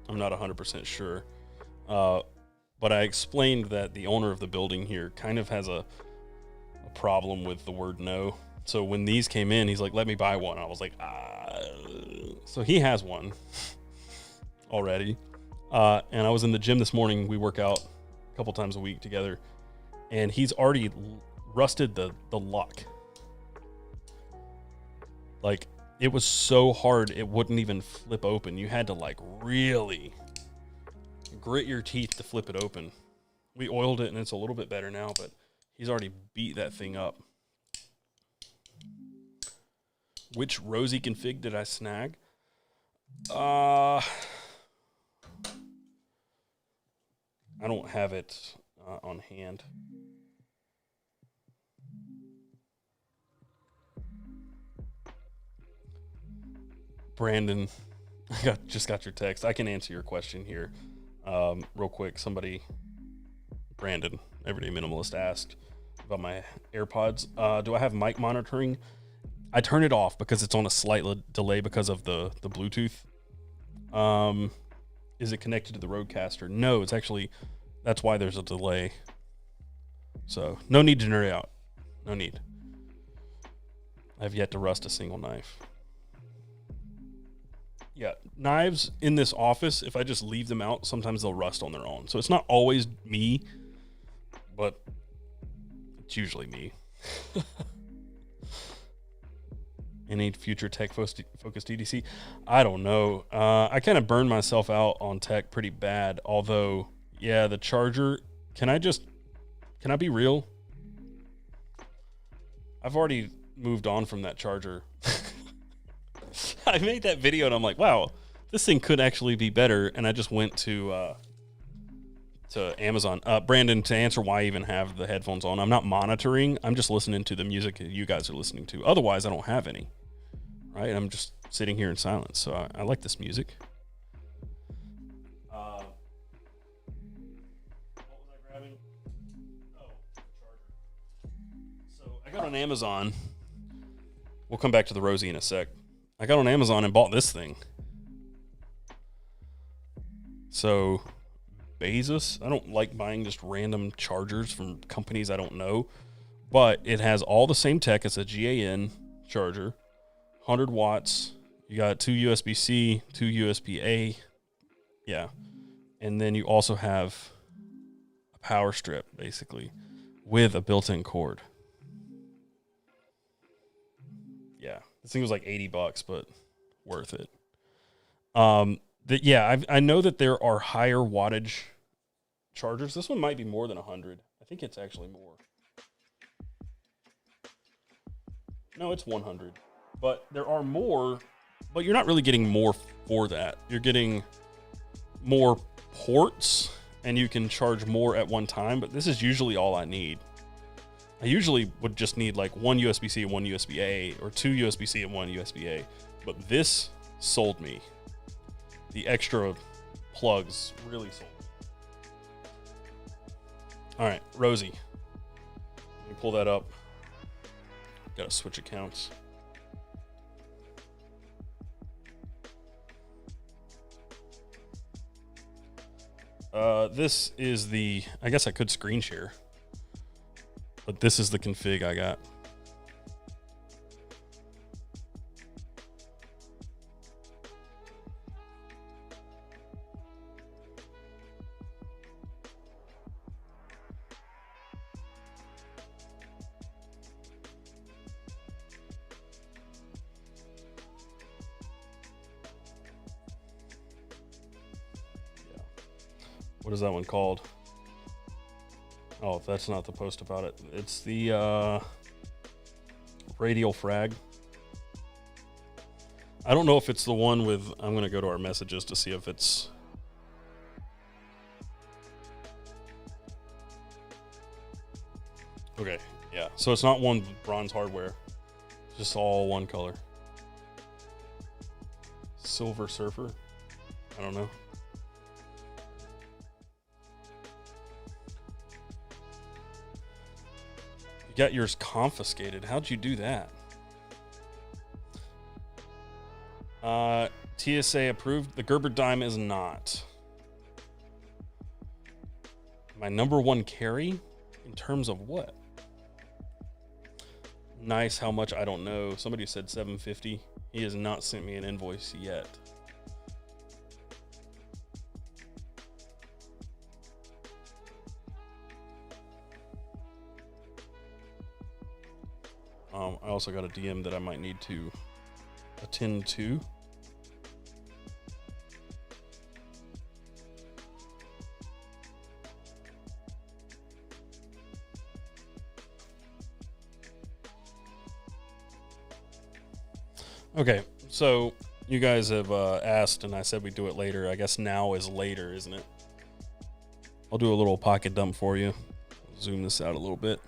I'm not 100% sure, but I explained that the owner of the building here kind of has a problem with the word no. So when these came in, he's like, let me buy one. I was like, So he has one already. And I was in the gym this morning. We work out a couple times a week together. And he's already rusted the lock. Like, it was so hard, it wouldn't even flip open. You had to, like, really grit your teeth to flip it open. We oiled it and it's a little bit better now, but he's already beat that thing up. Which Rosie config did I snag? I don't have it on hand. Brandon, I just got your text. I can answer your question here. Real quick, Brandon, Everyday Minimalist, asked about my AirPods. Do I have mic monitoring? I turn it off because it's on a slight delay because of the Bluetooth. Is it connected to the Rodecaster? No, it's actually, that's why there's a delay. So no need to nerd out. No need. I've yet to rust a single knife. Yeah, knives in this office, if I just leave them out, sometimes they'll rust on their own. So it's not always me, but it's usually me. Any future tech-focused EDC? I don't know. I kind of burned myself out on tech pretty bad. Although, yeah, the charger, can I be real? I've already moved on from that charger. I made that video and I'm like, wow, this thing could actually be better. And I just went to Amazon. Brandon, to answer why I even have the headphones on, I'm not monitoring. I'm just listening to the music you guys are listening to. Otherwise, I don't have any, right? I'm just sitting here in silence. So I like this music. got on Amazon. We'll come back to the Rosie in a sec. I got on Amazon and bought this thing. So, Bezos, I don't like buying just random chargers from companies I don't know, but it has all the same tech. It's a GAN charger, 100 watts. You got 2 USB-C, 2 USB-A. Yeah. And then you also have a power strip, basically, with a built-in cord. Yeah. This thing was like $80, but worth it. I know that there are higher wattage chargers. This one might be more than 100. I think it's actually more. No, it's 100. But there are more, but you're not really getting more for that. You're getting more ports, and you can charge more at one time, but this is usually all I need. I usually would just need like one USB-C and one USB-A, or 2 USB-C and one USB-A, but this sold me. The extra plugs really sold me. All right, Rosie. Let me pull that up. Got to switch accounts. This is the, I guess I could screen share, but this is the config I got. What is that one called? Oh, that's not the post about it. It's the radial frag. I don't know if it's the one with, I'm going to go to our messages to see if it's. Okay, yeah. So it's not one with bronze hardware. It's just all one color. Silver Surfer? I don't know. You got yours confiscated. How'd you do that? TSA approved. The Gerber dime is not. My number one carry? In terms of what? Nice. How much? I don't know. Somebody said $750. He has not sent me an invoice yet. I also got a DM that I might need to attend to. Okay, so you guys have asked, and I said we'd do it later. I guess now is later, isn't it? I'll do a little pocket dump for you. Zoom this out a little bit.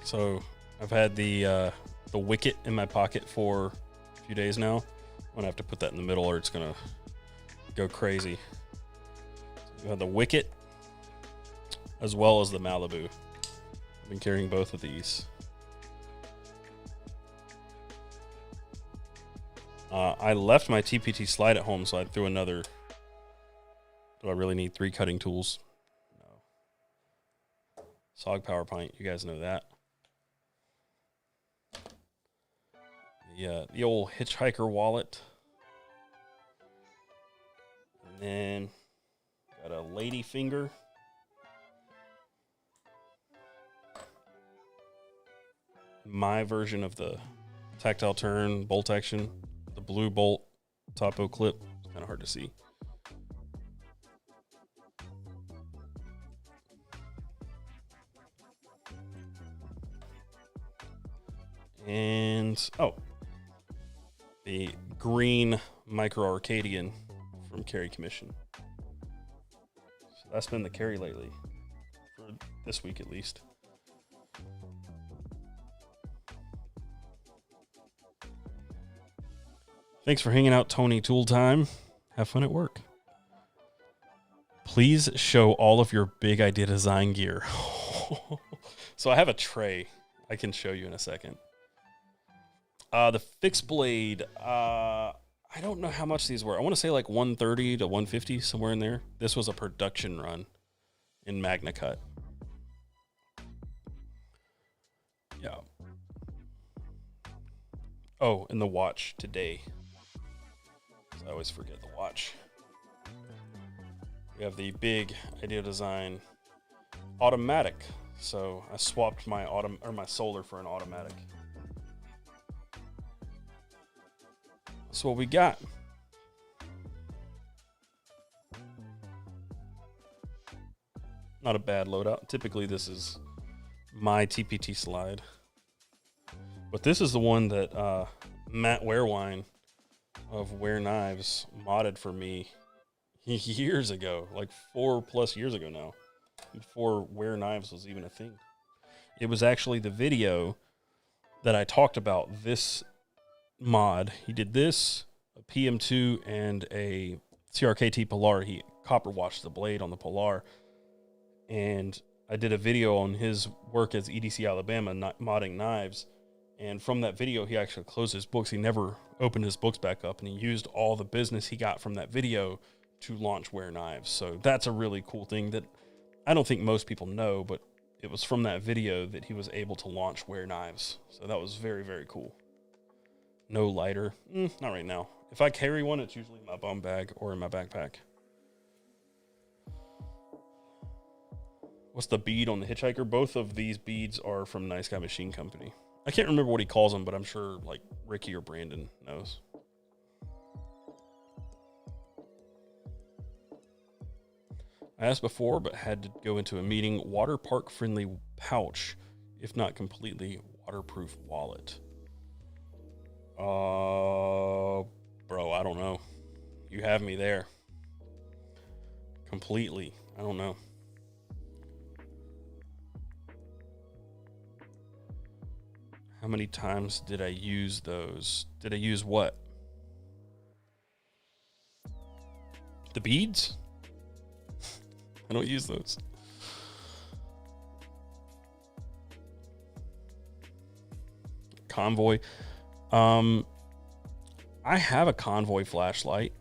So I've had the wicket in my pocket for a few days now. I'm gonna have to put that in the middle, or it's gonna go crazy. So we have the wicket as well as the Malibu. I've been carrying both of these. I left my TPT slide at home, so I threw another. Do I really need 3 cutting tools? No. SOG Power Pint, you guys know that. The old hitchhiker wallet. And then got a lady finger. My version of the tactile turn bolt action, the blue bolt topo clip. It's kind of hard to see. And the green micro Arcadian from Carry Commission. So that's been the carry lately, for this week at least. Thanks for hanging out, Tony Tool Time. Have fun at work. Please show all of your big idea design gear. So I have a tray I can show you in a second. The fixed blade, I don't know how much these were. I want to say like 130 to 150, somewhere in there. This was a production run in Magna Cut. Yeah. Oh, and the watch today. I always forget the watch. We have the big idea design automatic. So I swapped my my solar for an automatic. That's what we got. Not a bad loadout. Typically this is my TPT slide. But this is the one that Matt Warewine of Wear Knives modded for me years ago, like 4+ years ago now, before Wear Knives was even a thing. It was actually the video that I talked about this mod. He did this, a PM2 and a CRKT Polar. He copper washed the blade on the Polar, and I did a video on his work as EDC Alabama modding knives. And from that video, he actually closed his books. He never opened his books back up, and he used all the business he got from that video to launch Wear Knives. So that's a really cool thing that I don't think most people know, but it was from that video that he was able to launch Wear Knives. So that was very, very cool. No lighter. Not right now. If I carry one, it's usually in my bum bag or in my backpack. What's the bead on the Hitchhiker? Both of these beads are from Nice Guy Machine Company. I can't remember what he calls them, but I'm sure like Ricky or Brandon knows. I asked before, but had to go into a meeting. Water park friendly pouch, if not completely waterproof wallet. Bro, I don't know. You have me there. Completely. I don't know. How many times did I use those? Did I use what? The beads? I don't use those. Convoy. I have a Convoy flashlight.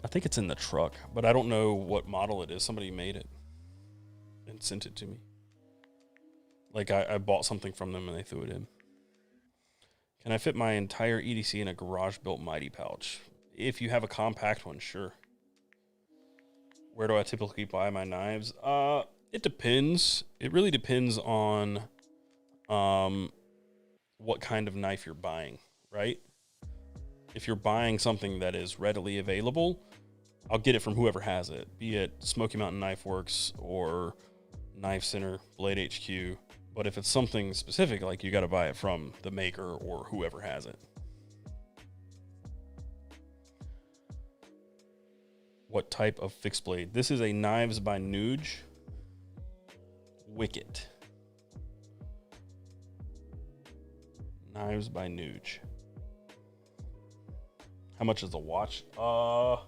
I think it's in the truck, but I don't know what model it is. Somebody made it and sent it to me. Like I bought something from them and they threw it in. Can I fit my entire EDC in a garage-built Mighty pouch? If you have a compact one, sure. Where do I typically buy my knives? It depends. It really depends on what kind of knife you're buying, right? If you're buying something that is readily available, I'll get it from whoever has it, be it Smoky Mountain Knife Works or Knife Center, Blade HQ. But if it's something specific, like you got to buy it from the maker or whoever has it. What type of fixed blade? This is a Knives by Nuge Wicket. Knives by Nuge. How much is the watch? I'm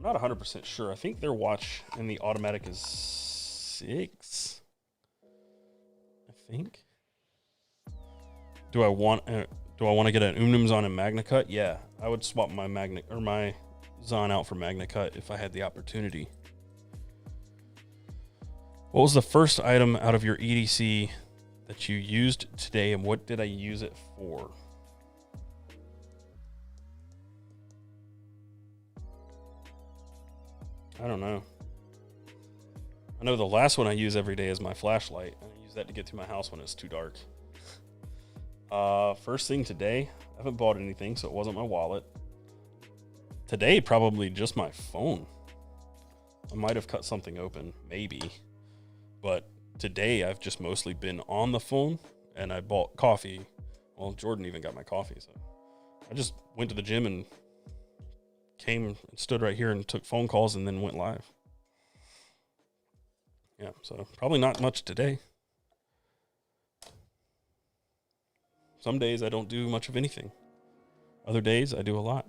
not 100% sure. I think their watch in the automatic is 6. I think. Do I want to get an Unums on a Magna Cut? Yeah, I would swap my my Zon out for Magna Cut if I had the opportunity. What was the first item out of your EDC that you used today, and what did I use it for? I don't know. I know the last one I use every day is my flashlight. I use that to get through my house when it's too dark. First thing today, I haven't bought anything, so it wasn't my wallet. Today, probably just my phone. I might have cut something open, maybe. But today, I've just mostly been on the phone, and I bought coffee. Well, Jordan even got my coffee, so I just went to the gym and came and stood right here and took phone calls and then went live. Yeah, so probably not much today. Some days I don't do much of anything. Other days I do a lot.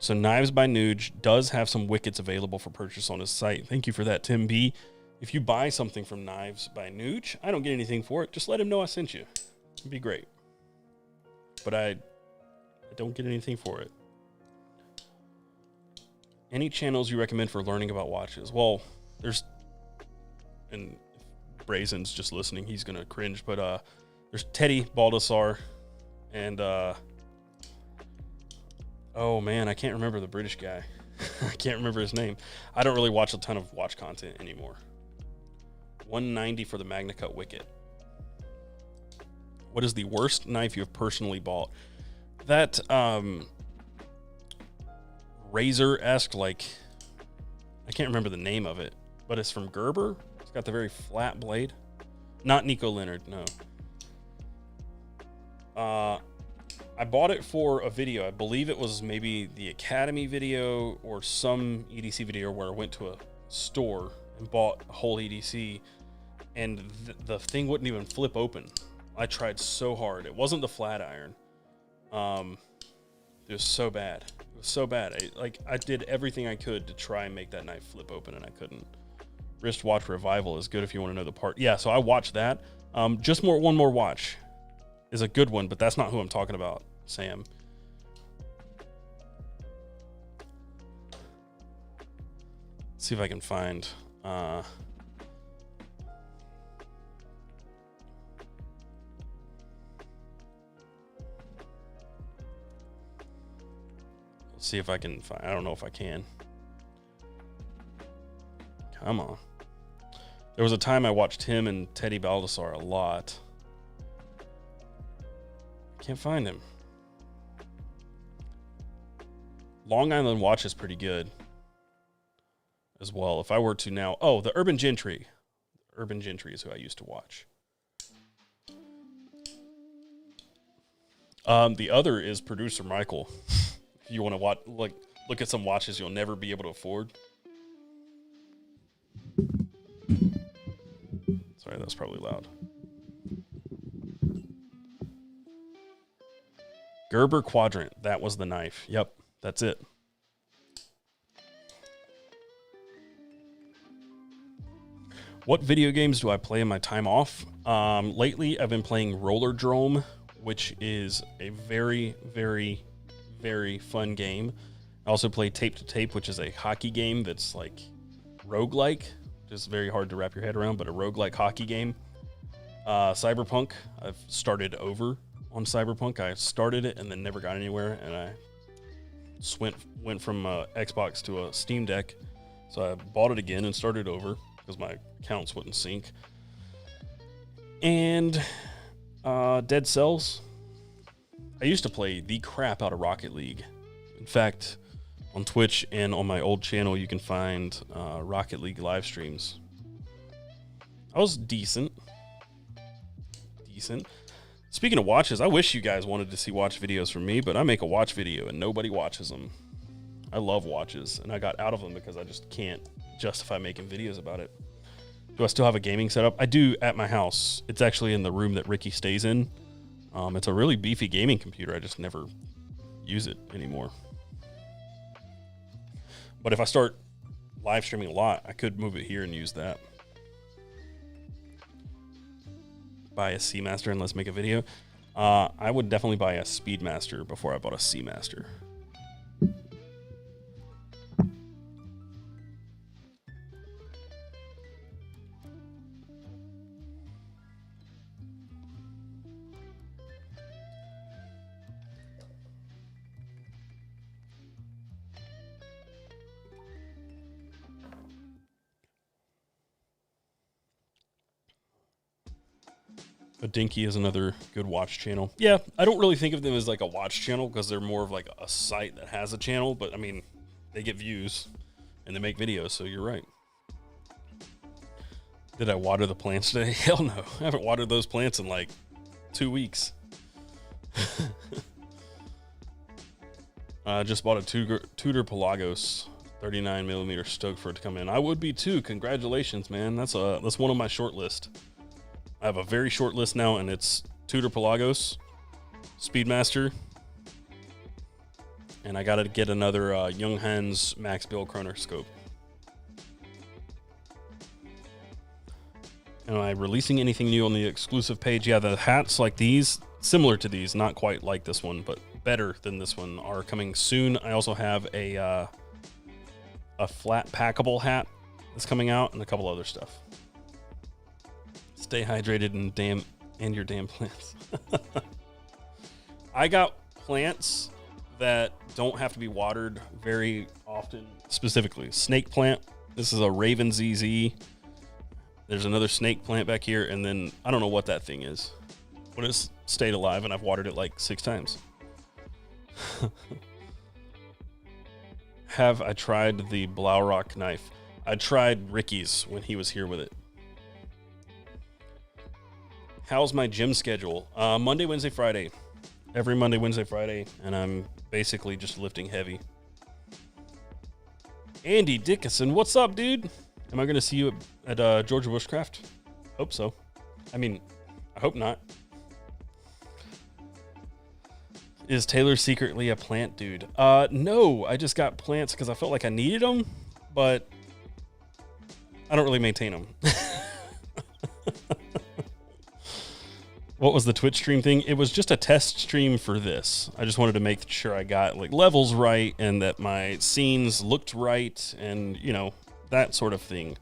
So Knives by Nuge does have some wickets available for purchase on his site. Thank you for that, Tim B. If you buy something from Knives by Nuge, I don't get anything for it. Just let him know I sent you. It'd be great. But I don't get anything for it. Any channels you recommend for learning about watches? Well, there's, and if Brazen's just listening, he's going to cringe, but there's Teddy Baldessar and, oh man, I can't remember the British guy. I can't remember his name. I don't really watch a ton of watch content anymore. 190 for the Magna Cut Wicket. What is the worst knife you have personally bought? That razor-esque, like, I can't remember the name of it, but it's from Gerber. It's got the very flat blade. Not Nico Leonard, no. I bought it for a video. I believe it was maybe the Academy video or some EDC video where I went to a store and bought a whole EDC, and the thing wouldn't even flip open. I tried so hard. It wasn't the flat iron. It was so bad. It was so bad. I did everything I could to try and make that knife flip open, and I couldn't. Wristwatch Revival is good if you want to know the part. Yeah, so I watched that. Just one more watch is a good one, but that's not who I'm talking about, Sam. Let's see if I can find. Let's see if I can find. I don't know if I can. Come on. There was a time I watched him and Teddy Baldessar a lot. Can't find him. Long Island Watch is pretty good as well. If I were to now, oh, the Urban Gentry. Urban Gentry is who I used to watch. The other is Producer Michael. If you want to watch, look at some watches you'll never be able to afford. Sorry, that was probably loud. Gerber Quadrant. That was the knife. Yep, that's it. What video games do I play in my time off? Lately, I've been playing Roller Drome, which is a very, very, very fun game. I also play Tape to Tape, which is a hockey game that's like roguelike. Just very hard to wrap your head around, but a roguelike hockey game. Cyberpunk, I've started over on Cyberpunk. I started it and then never got anywhere, and I went from Xbox to a Steam Deck. So I bought it again and started over because my accounts wouldn't sync. And Dead Cells. I used to play the crap out of Rocket League. In fact, on Twitch and on my old channel, you can find Rocket League live streams. I was decent. Speaking of watches, I wish you guys wanted to see watch videos from me, but I make a watch video and nobody watches them. I love watches, and I got out of them because I just can't justify making videos about it. Do I still have a gaming setup? I do at my house. It's actually in the room that Ricky stays in. It's a really beefy gaming computer. I just never use it anymore. But if I start live streaming a lot, I could move it here and use that. Buy a Seamaster and let's make a video. I would definitely buy a Speedmaster before I bought a Seamaster. But Dinky is another good watch channel. Yeah, I don't really think of them as like a watch channel because they're more of like a site that has a channel. But I mean, they get views and they make videos, so you're right. Did I water the plants today? Hell no. I haven't watered those plants in like 2 weeks. I just bought a Tudor Pelagos 39mm Stoked for it to come in. I would be too. Congratulations, man. That's one on my short list. I have a very short list now, and it's Tudor Pelagos, Speedmaster, and I got to get another Young Hens Max Bill chronoscope. Am I releasing anything new on the exclusive page? Yeah, the hats like these, similar to these, not quite like this one, but better than this one, are coming soon. I also have a flat packable hat that's coming out and a couple other stuff. Stay hydrated and your damn plants. I got plants that don't have to be watered very often. Specifically, snake plant. This is a Raven ZZ. There's another snake plant back here, and then I don't know what that thing is, but it's stayed alive, and I've watered it like 6 times. Have I tried the Blaurock knife? I tried Ricky's when he was here with it. How's my gym schedule? Monday, Wednesday, Friday. Every Monday, Wednesday, Friday, and I'm basically just lifting heavy. Andy Dickinson, what's up, dude? Am I going to see you at Georgia Bushcraft? Hope so. I mean, I hope not. Is Taylor secretly a plant dude? No, I just got plants because I felt like I needed them, but I don't really maintain them. What was the Twitch stream thing? It was just a test stream for this. I just wanted to make sure I got like levels right and that my scenes looked right and, you know, that sort of thing.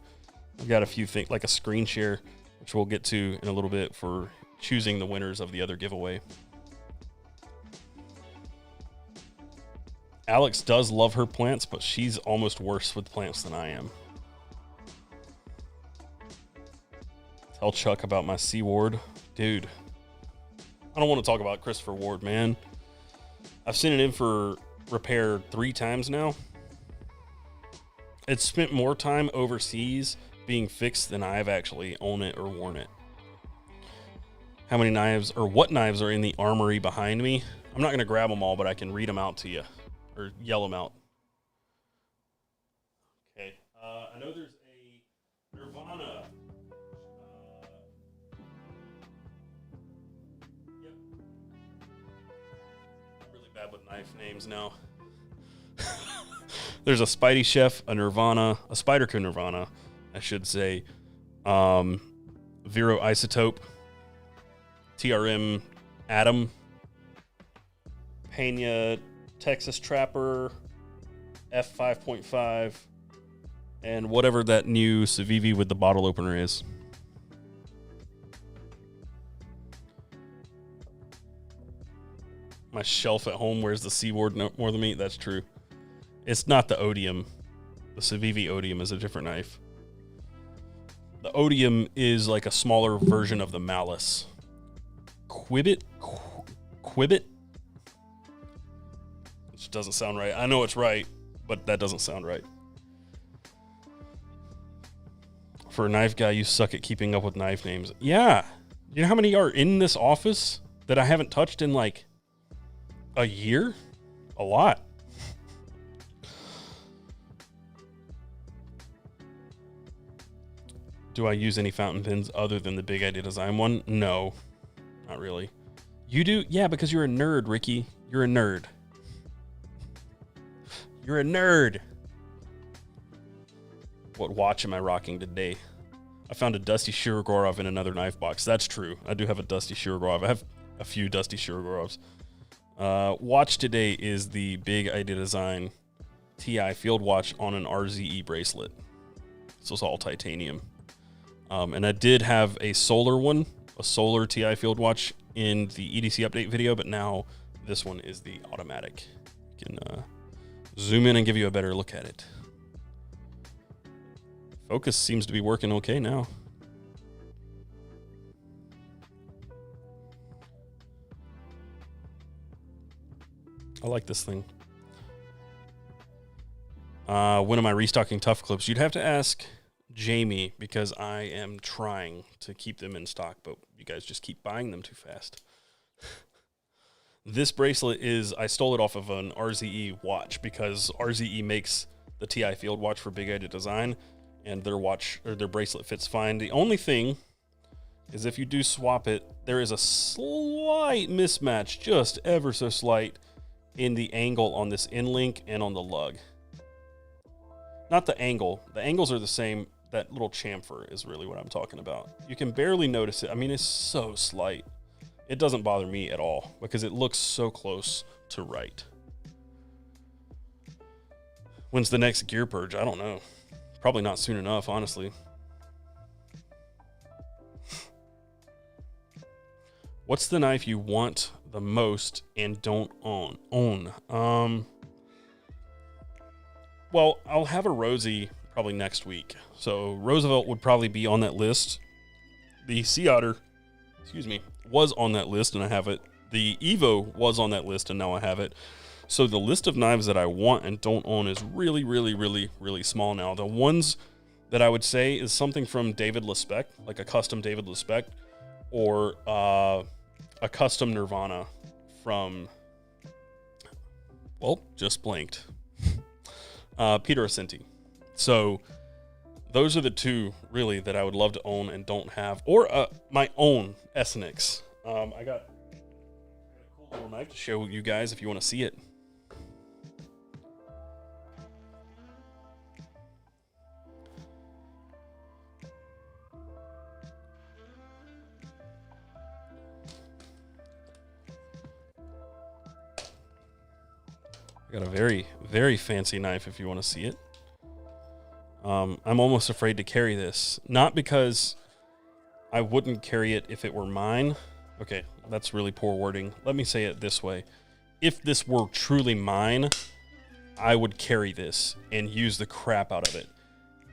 I've got a few things like a screen share, which we'll get to in a little bit for choosing the winners of the other giveaway. Alex does love her plants, but she's almost worse with plants than I am. Tell Chuck about my C Ward. Dude, I don't want to talk about Christopher Ward, man. I've sent it in for repair 3 times now. It's spent more time overseas being fixed than I've actually owned it or worn it. How many knives or what knives are in the armory behind me? I'm not going to grab them all, but I can read them out to you or yell them out. Okay. I know there's a Nirvana. Yep. I'm really bad with knife names now. There's a Spidey Chef, a Nirvana, a Spyderco Nirvana, I should say, Vero Isotope, TRM Atom, Pena Texas Trapper, F5.5, and whatever that new Civivi with the bottle opener is. My shelf at home wears the Seaward more than me. That's true. It's not the Odium. The Civivi Odium is a different knife. The Odium is like a smaller version of the Malice. Quibbit? Which doesn't sound right. I know it's right, but that doesn't sound right. For a knife guy, you suck at keeping up with knife names. Yeah. You know how many are in this office that I haven't touched in like a year? A lot. Do I use any fountain pens other than the Big Idea Design one? No, not really. You do? Yeah, because you're a nerd, Ricky. You're a nerd. You're a nerd. What watch am I rocking today? I found a Dusty Shirogorov in another knife box. That's true. I do have a Dusty Shirogorov. I have a few Dusty Shirogorovs. Watch today is the Big Idea Design TI Field Watch on an RZE bracelet. So it's all titanium. And I did have a solar one, a solar TI Field Watch in the EDC update video, but now this one is the automatic. You can zoom in and give you a better look at it. Focus seems to be working okay now. I like this thing. When am I restocking Tough Clips? You'd have to ask Jamie, because I am trying to keep them in stock, but you guys just keep buying them too fast. This bracelet is, I stole it off of an RZE watch because RZE makes the TI Field Watch for Big Idea Design, and their watch or their bracelet fits fine. The only thing is if you do swap it, there is a slight mismatch, just ever so slight, in the angle on this end link and on the lug. Not the angle. The angles are the same. That little chamfer is really what I'm talking about. You can barely notice it. I mean, it's so slight. It doesn't bother me at all because it looks so close to right. When's the next gear purge? I don't know. Probably not soon enough, honestly. What's the knife you want the most and don't own? Well, I'll have a Rosie probably next week. So Roosevelt would probably be on that list. The Sea Otter, was on that list and I have it. The Evo was on that list and now I have it. So the list of knives that I want and don't own is really, really, really, really small now. The ones that I would say is something from David LeSpec, like a custom David LeSpec, or a custom Nirvana from, well, just blanked. Peter Ascenti. So those are the two really that I would love to own and don't have, or my own Essenix. I got a cool little knife to show you guys if you want to see it. I got a very, very fancy knife if you want to see it. I'm almost afraid to carry this. Not because I wouldn't carry it if it were mine. Okay, that's really poor wording. Let me say it this way. If this were truly mine, I would carry this and use the crap out of it.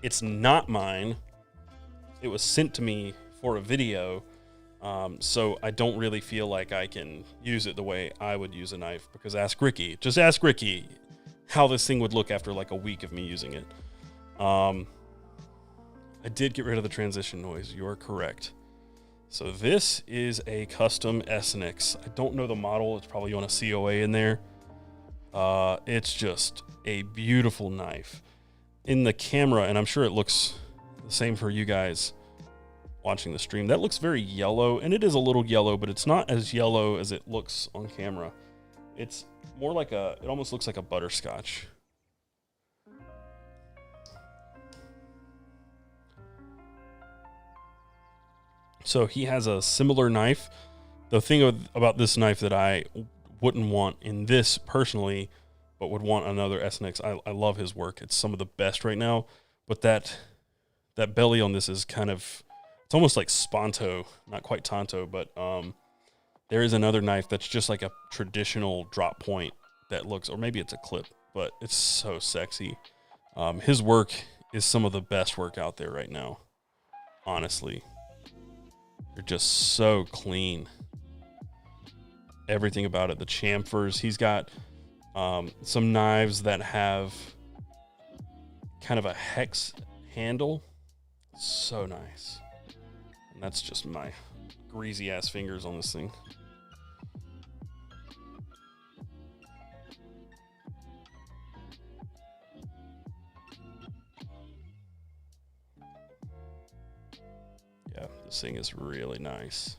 It's not mine. It was sent to me for a video. So I don't really feel like I can use it the way I would use a knife, because just ask Ricky how this thing would look after like a week of me using it. I did get rid of the transition noise. You are correct. So this is a custom Essenix. I don't know the model. It's probably on a COA in there. It's just a beautiful knife. In the camera, and I'm sure it looks the same for you guys watching the stream, that looks very yellow, and it is a little yellow, but it's not as yellow as it looks on camera. It's more like it almost looks like a butterscotch. So he has a similar knife. The thing about this knife that I wouldn't want in this personally, but would want another Essenix, I love his work. It's some of the best right now, but that belly on this is kind of, it's almost like Sponto, not quite Tonto, but there is another knife that's just like a traditional drop point that looks, or maybe it's a clip, but it's so sexy. His work is some of the best work out there right now, honestly. They're just so clean. Everything about it, the chamfers. He's got some knives that have kind of a hex handle. So nice. And that's just my greasy ass fingers on this thing. Yeah, this thing is really nice.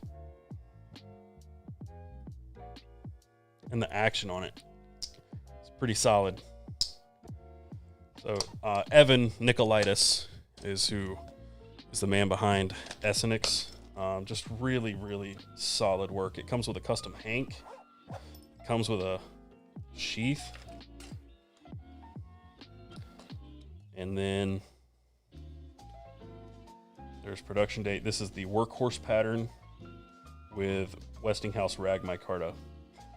And the action on it is pretty solid. So Evan Nicolaitis is the man behind Essenix. Just really, really solid work. It comes with a custom hank. It comes with a sheath. And then there's production date. This is the workhorse pattern with Westinghouse rag micarta.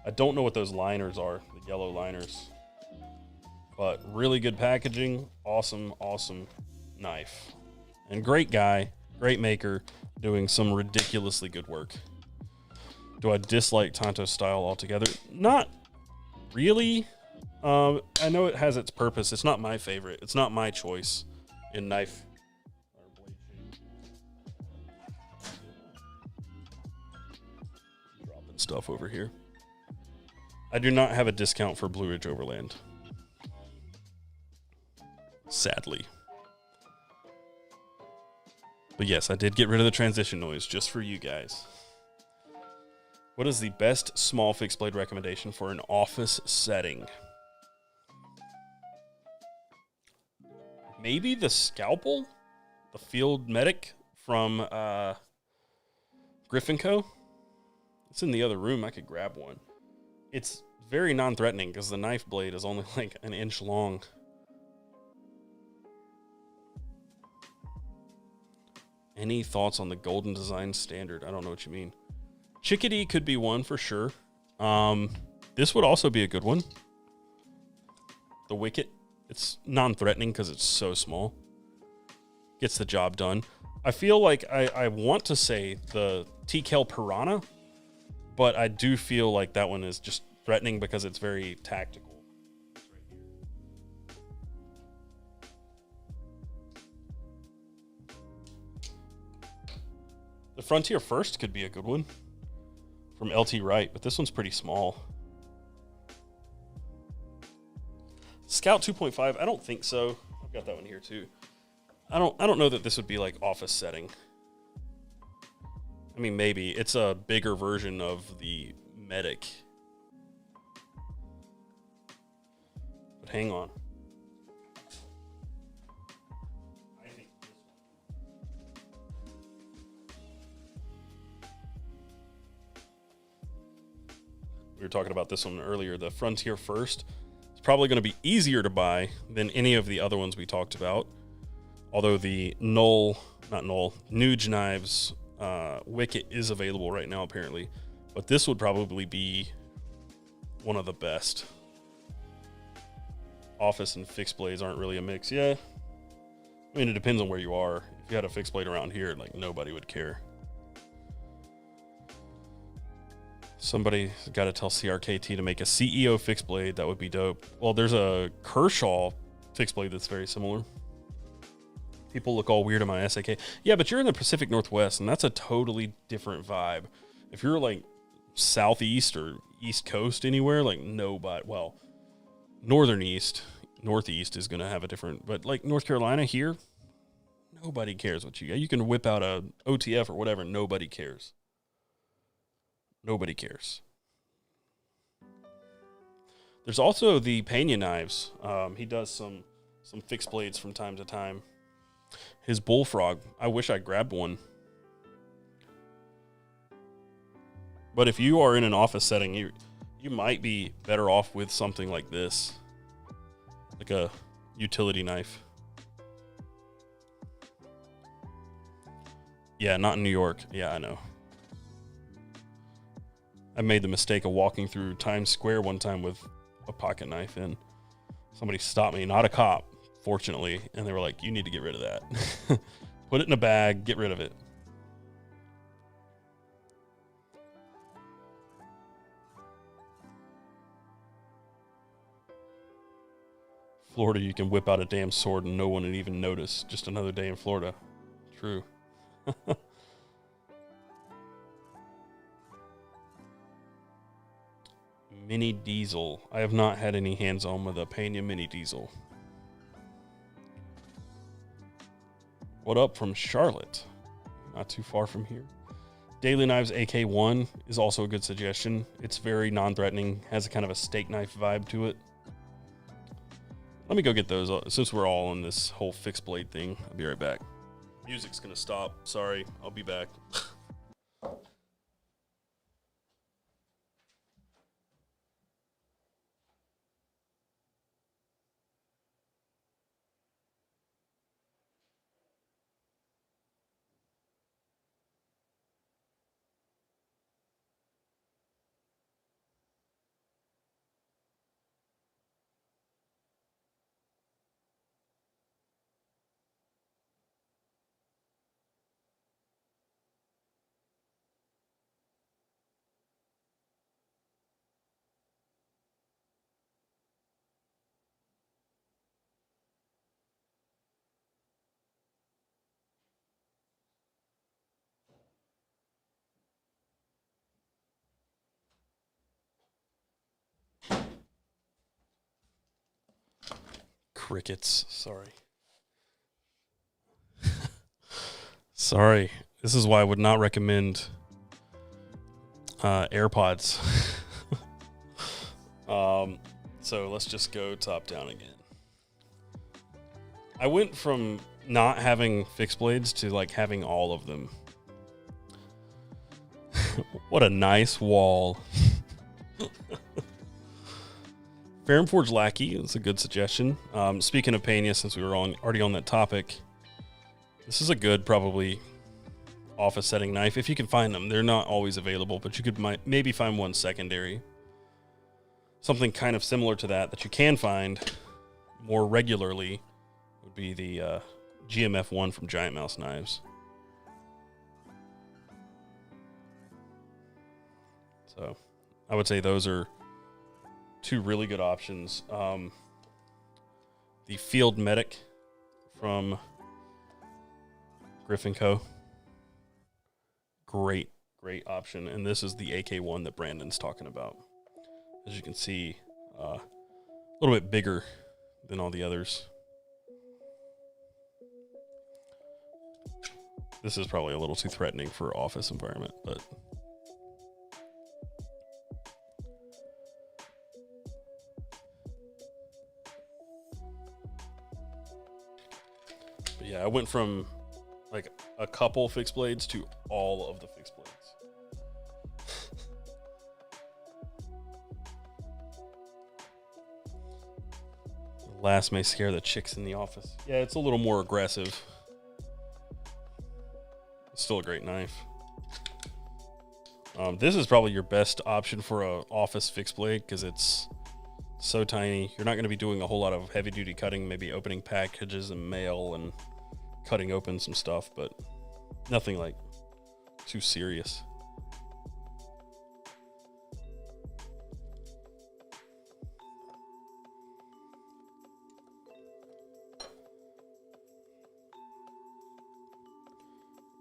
I don't know what those liners are, the yellow liners, but really good packaging. Awesome, awesome knife. And great guy, great maker, doing some ridiculously good work. Do I dislike Tonto style altogether? Not really. I know it has its purpose. It's not my favorite. It's not my choice in knife or blade shape. Dropping stuff over here. I do not have a discount for Blue Ridge Overland. Sadly. But yes, I did get rid of the transition noise just for you guys. What is the best small fixed blade recommendation for an office setting? Maybe the Scalpel, the Field Medic from Griffin Co. It's in the other room. I could grab one. It's very non-threatening because the knife blade is only like an inch long. Any thoughts on the golden design standard? I don't know what you mean. Chickadee could be one for sure. This would also be a good one. The Wicket. It's non-threatening because it's so small. Gets the job done. I feel like I want to say the TKL Piranha, but I do feel like that one is just threatening because it's very tactical. The Frontier First could be a good one from LT Wright, but this one's pretty small. Scout 2.5, I don't think so. I've got that one here too. I don't know that this would be like office setting. I mean, maybe it's a bigger version of the Medic. But hang on. I think this one. We were talking about this one earlier. The Frontier First. It's probably going to be easier to buy than any of the other ones we talked about. Although the Nuge Knives Wicket is available right now, apparently. But this would probably be one of the best. Office and fixed blades aren't really a mix. Yeah. I mean, it depends on where you are. If you had a fixed blade around here, like nobody would care. Somebody's got to tell CRKT to make a CEO fixed blade. That would be dope. Well, there's a Kershaw fixed blade that's very similar. People look all weird on my SAK. Yeah, but you're in the Pacific Northwest, and that's a totally different vibe. If you're like southeast or east coast anywhere, like nobody, well, northeast is going to have a different, but like North Carolina here, nobody cares what you got. You can whip out a OTF or whatever. Nobody cares. Nobody cares. There's also the Pena knives. He does some fixed blades from time to time. His Bullfrog, I wish I grabbed one. But if you are in an office setting, you might be better off with something like this. Like a utility knife. Yeah, not in New York. Yeah, I know. I made the mistake of walking through Times Square one time with a pocket knife in. Somebody stopped me, not a cop, fortunately, and they were like, you need to get rid of that. Put it in a bag, get rid of it. Florida, you can whip out a damn sword and no one would even notice. Just another day in Florida. True. Mini Diesel. I have not had any hands-on with a Pena Mini Diesel. What up from Charlotte? Not too far from here. Daily Knives AK1 is also a good suggestion. It's very non-threatening, has a kind of a steak knife vibe to it. Let me go get those. Since we're all on this whole fixed blade thing, I'll be right back. Music's gonna stop. Sorry, I'll be back. Crickets. Sorry. Sorry. This is why I would not recommend AirPods. So let's just go top down again. I went from not having fixed blades to like having all of them. What a nice wall. Ferrum Forge Lackey is a good suggestion. Speaking of Pena, since we were already on that topic, this is a good probably office setting knife if you can find them. They're not always available, but you could maybe find one secondary. Something kind of similar to that you can find more regularly would be the GMF1 from Giant Mouse Knives. So I would say those are two really good options. The Field Medic from Griffin Co. Great option. And this is the AK1 that Brandon's talking about. As you can see, a little bit bigger than all the others. This is probably a little too threatening for office environment, but yeah, I went from like a couple fixed blades to all of the fixed blades. Last may scare the chicks in the office. Yeah, it's a little more aggressive. It's still a great knife. This is probably your best option for a office fixed blade because it's so tiny. You're not going to be doing a whole lot of heavy duty cutting, maybe opening packages and mail and cutting open some stuff, but nothing like too serious.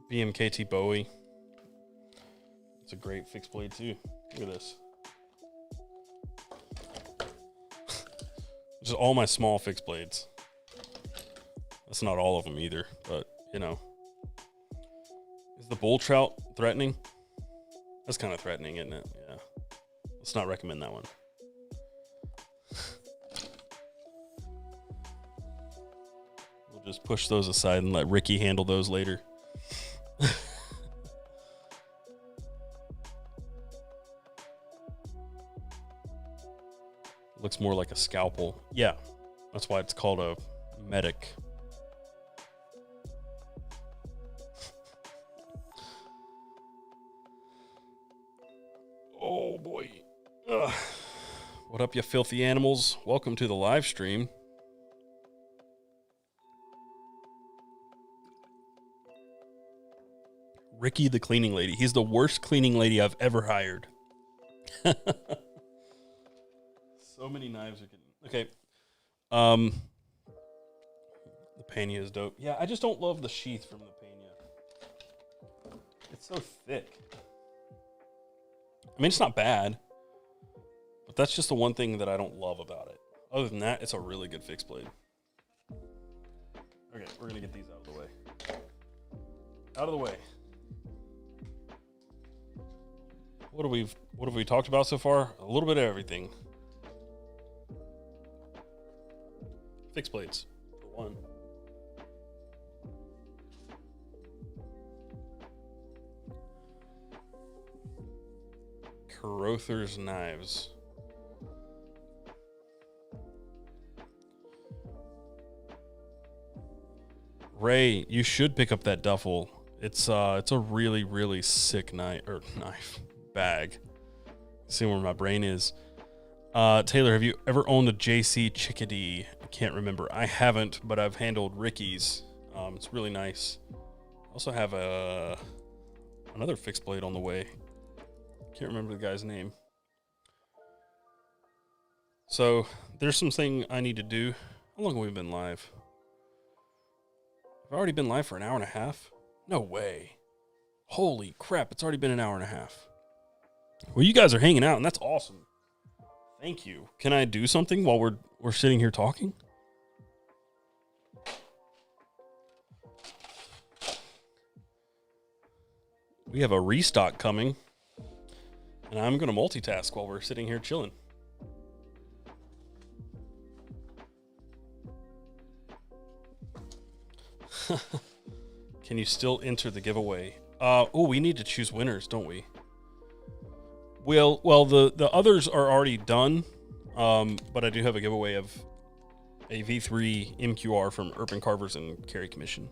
BMKT Bowie. It's a great fixed blade too. Look at this. Just all my small fixed blades. That's not all of them either, but you know. Is the bull trout threatening? That's kind of threatening, isn't it? Yeah. Let's not recommend that one. We'll just push those aside and let Ricky handle those later. Looks more like a scalpel. Yeah, that's why it's called a medic. Oh boy. Ugh. What up, you filthy animals? Welcome to the live stream. Ricky the cleaning lady. He's the worst cleaning lady I've ever hired. So many knives are getting... Okay. The Pena is dope. Yeah, I just don't love the sheath from the Pena. It's so thick. I mean, it's not bad. But that's just the one thing that I don't love about it. Other than that, it's a really good fixed blade. Okay, we're going to get these out of the way. Out of the way. What have we talked about so far? A little bit of everything. Fixed blades, for one. Carruthers knives. Ray, you should pick up that duffel. It's a really, really sick knife bag. See where my brain is. Taylor, have you ever owned a JC Chickadee? I can't remember. I haven't, but I've handled Ricky's. It's really nice. I also have another fixed blade on the way. Can't remember the guy's name. So there's something I need to do. How long have we been live? I've already been live for an hour and a half. No way. Holy crap, it's already been an hour and a half. Well, you guys are hanging out, and that's awesome. Thank you. Can I do something while we're sitting here talking? We have a restock coming. And I'm going to multitask while we're sitting here chilling. Can you still enter the giveaway? Oh, we need to choose winners, don't we? Well, the others are already done, but I do have a giveaway of a V3 MQR from Urban Carvers and Carry Commission.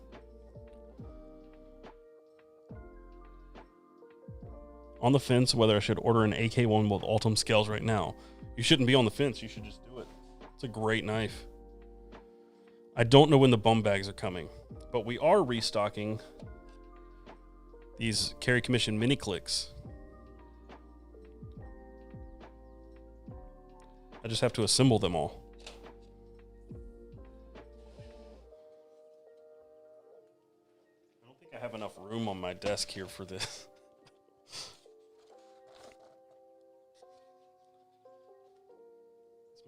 On the fence whether I should order an AK1 with Ultim scales right now. You shouldn't be on the fence. You should just do it. It's a great knife. I don't know when the bum bags are coming, but we are restocking these Carry Commission mini clicks. I just have to assemble them all. I don't think I have enough room on my desk here for this.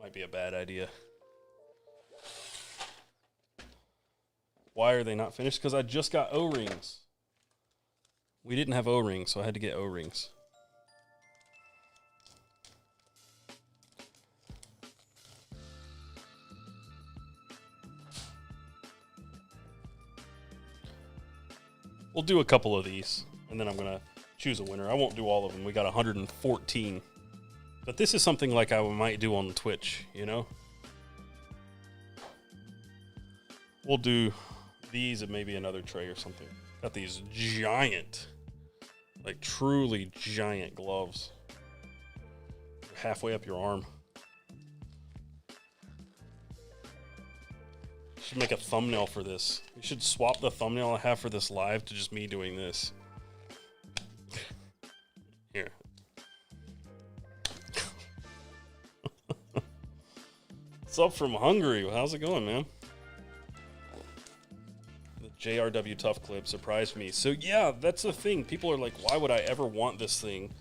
Might be a bad idea. Why are they not finished? Because I just got O-rings. We didn't have O-rings, so I had to get O-rings. We'll do a couple of these, and then I'm going to choose a winner. I won't do all of them. We got 114. But this is something like I might do on Twitch, you know? We'll do these and maybe another tray or something. Got these giant, like truly giant gloves. Halfway up your arm. Should make a thumbnail for this. We should swap the thumbnail I have for this live to just me doing this. Here. What's up from Hungary? How's it going, man? The JRW Tough Clip surprised me. So yeah, that's the thing. People are like, why would I ever want this thing?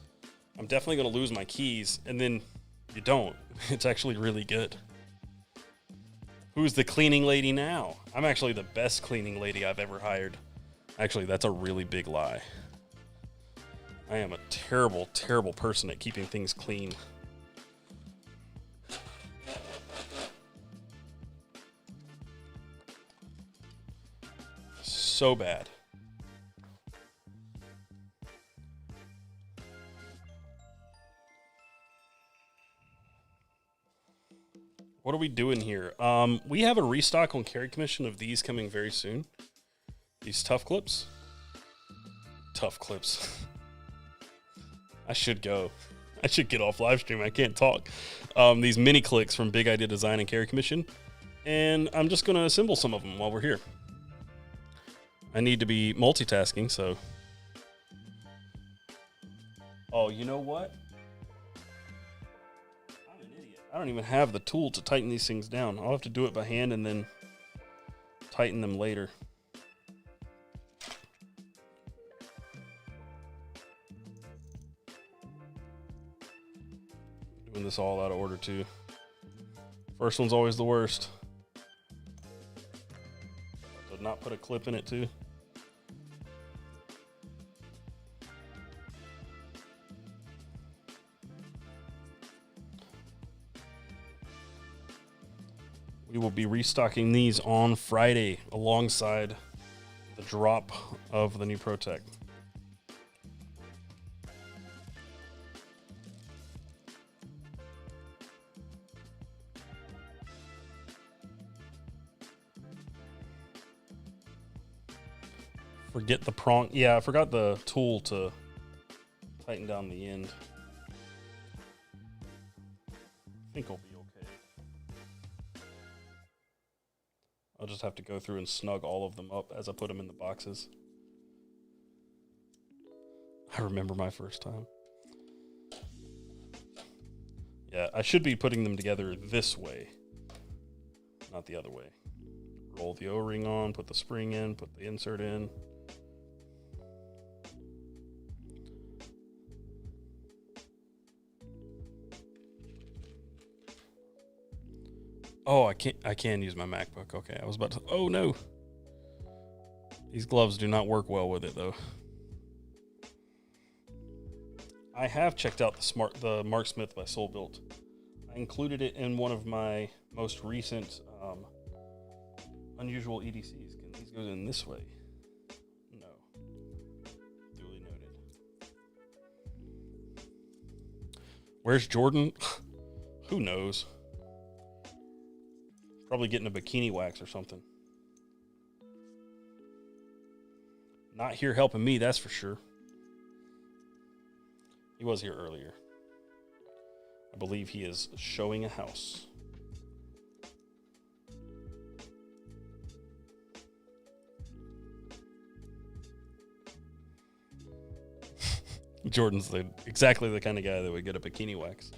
I'm definitely going to lose my keys. And then you don't. It's actually really good. Who's the cleaning lady now? I'm actually the best cleaning lady I've ever hired. Actually, that's a really big lie. I am a terrible, terrible person at keeping things clean. So bad. What are we doing here? We have a restock on Carry Commission of these coming very soon. These Tough Clips. Tough Clips. I should go. I should get off live stream. I can't talk. These mini clicks from Big Idea Design and Carry Commission. And I'm just going to assemble some of them while we're here. I need to be multitasking, so. Oh, you know what? I'm an idiot. I don't even have the tool to tighten these things down. I'll have to do it by hand and then tighten them later. Doing this all out of order, too. First one's always the worst. Did not put a clip in it, too. We will be restocking these on Friday alongside the drop of the new ProTech. Forget the prong. Yeah, I forgot the tool to tighten down the end. I think I'll be okay. I'll just have to go through and snug all of them up as I put them in the boxes. I remember my first time. Yeah, I should be putting them together this way, not the other way. Roll the O-ring on, put the spring in, put the insert in. Oh, I can use my MacBook. Okay, I was about to. Oh no, these gloves do not work well with it though. I have checked out the Mark Smith by Soul Built. I included it in one of my most recent unusual EDCs. Can these go in this way? No. Duly noted. Where's Jordan? Who knows? Probably getting a bikini wax or something. Not here helping me, that's for sure. He was here earlier. I believe he is showing a house. Jordan's exactly the kind of guy that would get a bikini wax.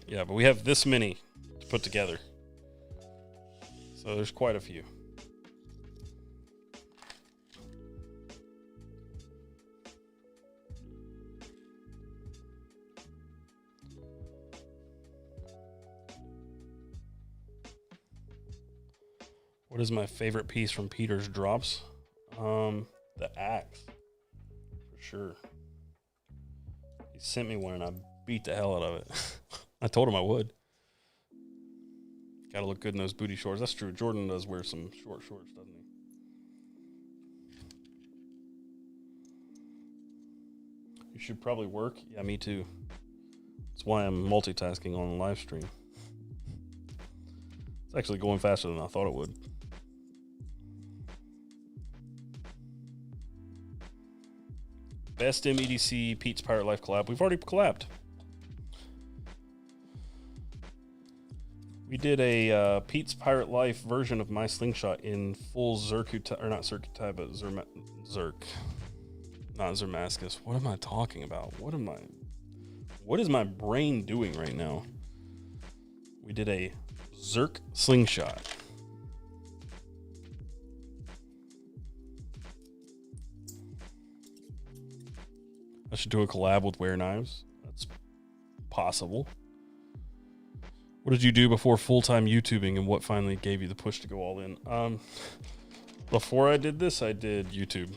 Yeah, but we have this many to put together. So there's quite a few. What is my favorite piece from Peter's drops? The axe, for sure. He sent me one and I beat the hell out of it. I told him I would. Gotta look good in those booty shorts. That's true. Jordan does wear some short shorts, doesn't he? You should probably work. Yeah, me too. That's why I'm multitasking on the live stream. It's actually going faster than I thought it would. Best Damn EDC Pete's Pirate Life collab. We've already collabed. We did a Pete's Pirate Life version of my slingshot in full Zerkutai, or not Zerkutai, but Zerk. Not Zermascus. What am I talking about? What is my brain doing right now? We did a Zerk slingshot. I should do a collab with Wear Knives. That's possible. What did you do before full-time YouTubing, and what finally gave you the push to go all in? Before I did this, I did YouTube.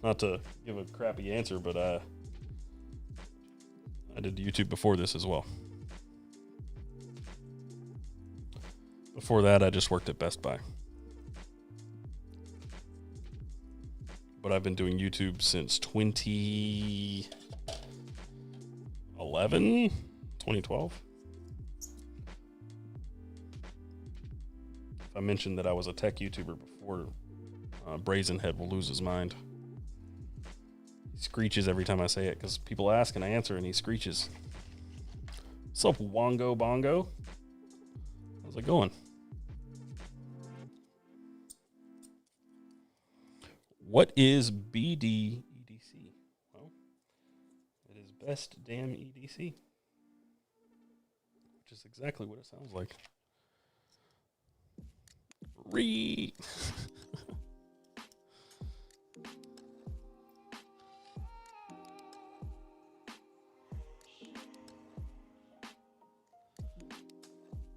Not to give a crappy answer, but I did YouTube before this as well. Before that, I just worked at Best Buy. But I've been doing YouTube since 2012. If I mentioned that I was a tech YouTuber before, Brazenhead will lose his mind. He screeches every time I say it because people ask and I answer and he screeches. What's up, Wongo Bongo? How's it going? What is BD EDC? Well, it is Best Damn EDC, which is exactly what it sounds like.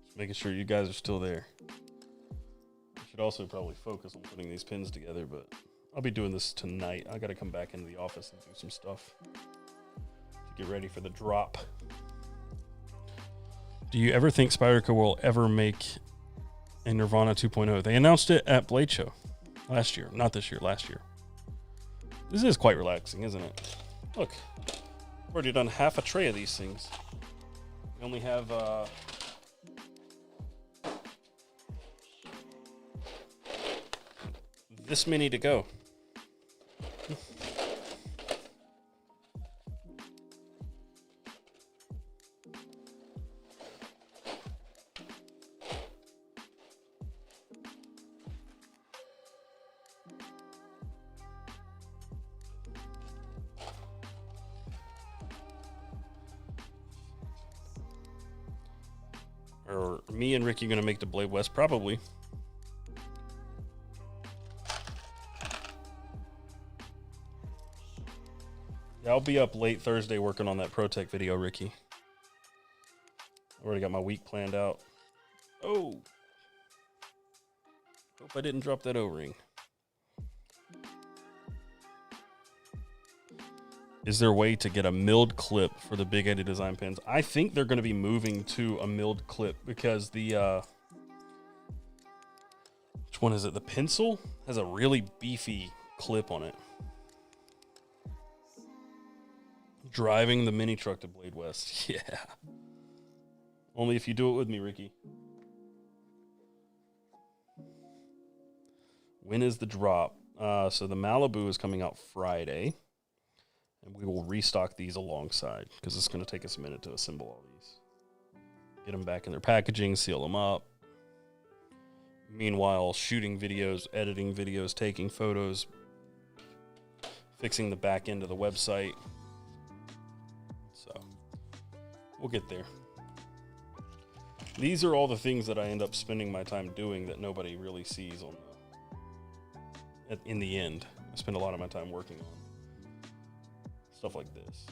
Just making sure you guys are still there. I should also probably focus on putting these pins together, but I'll be doing this tonight. I got to come back into the office and do some stuff to get ready for the drop. Do you ever think Spyderco will ever make a Nirvana 2.0? They announced it at Blade Show last year. Not this year, last year. This is quite relaxing, isn't it? Look, I've already done half a tray of these things. We only have this many to go. Are me and Ricky gonna make the Blade West? Probably. Yeah, I'll be up late Thursday working on that ProTech video, Ricky. I already got my week planned out. Oh. Hope I didn't drop that O-ring. Is there a way to get a milled clip for the Big Eddie design pins? I think they're going to be moving to a milled clip because the, which one is it? The pencil has a really beefy clip on it. Driving the mini truck to Blade West. Yeah. Only if you do it with me, Ricky. When is the drop? So the Malibu is coming out Friday. And we will restock these alongside because it's going to take us a minute to assemble all these. Get them back in their packaging, seal them up. Meanwhile, shooting videos, editing videos, taking photos, fixing the back end of the website. So we'll get there. These are all the things that I end up spending my time doing that nobody really sees on in the end. I spend a lot of my time working on stuff like this.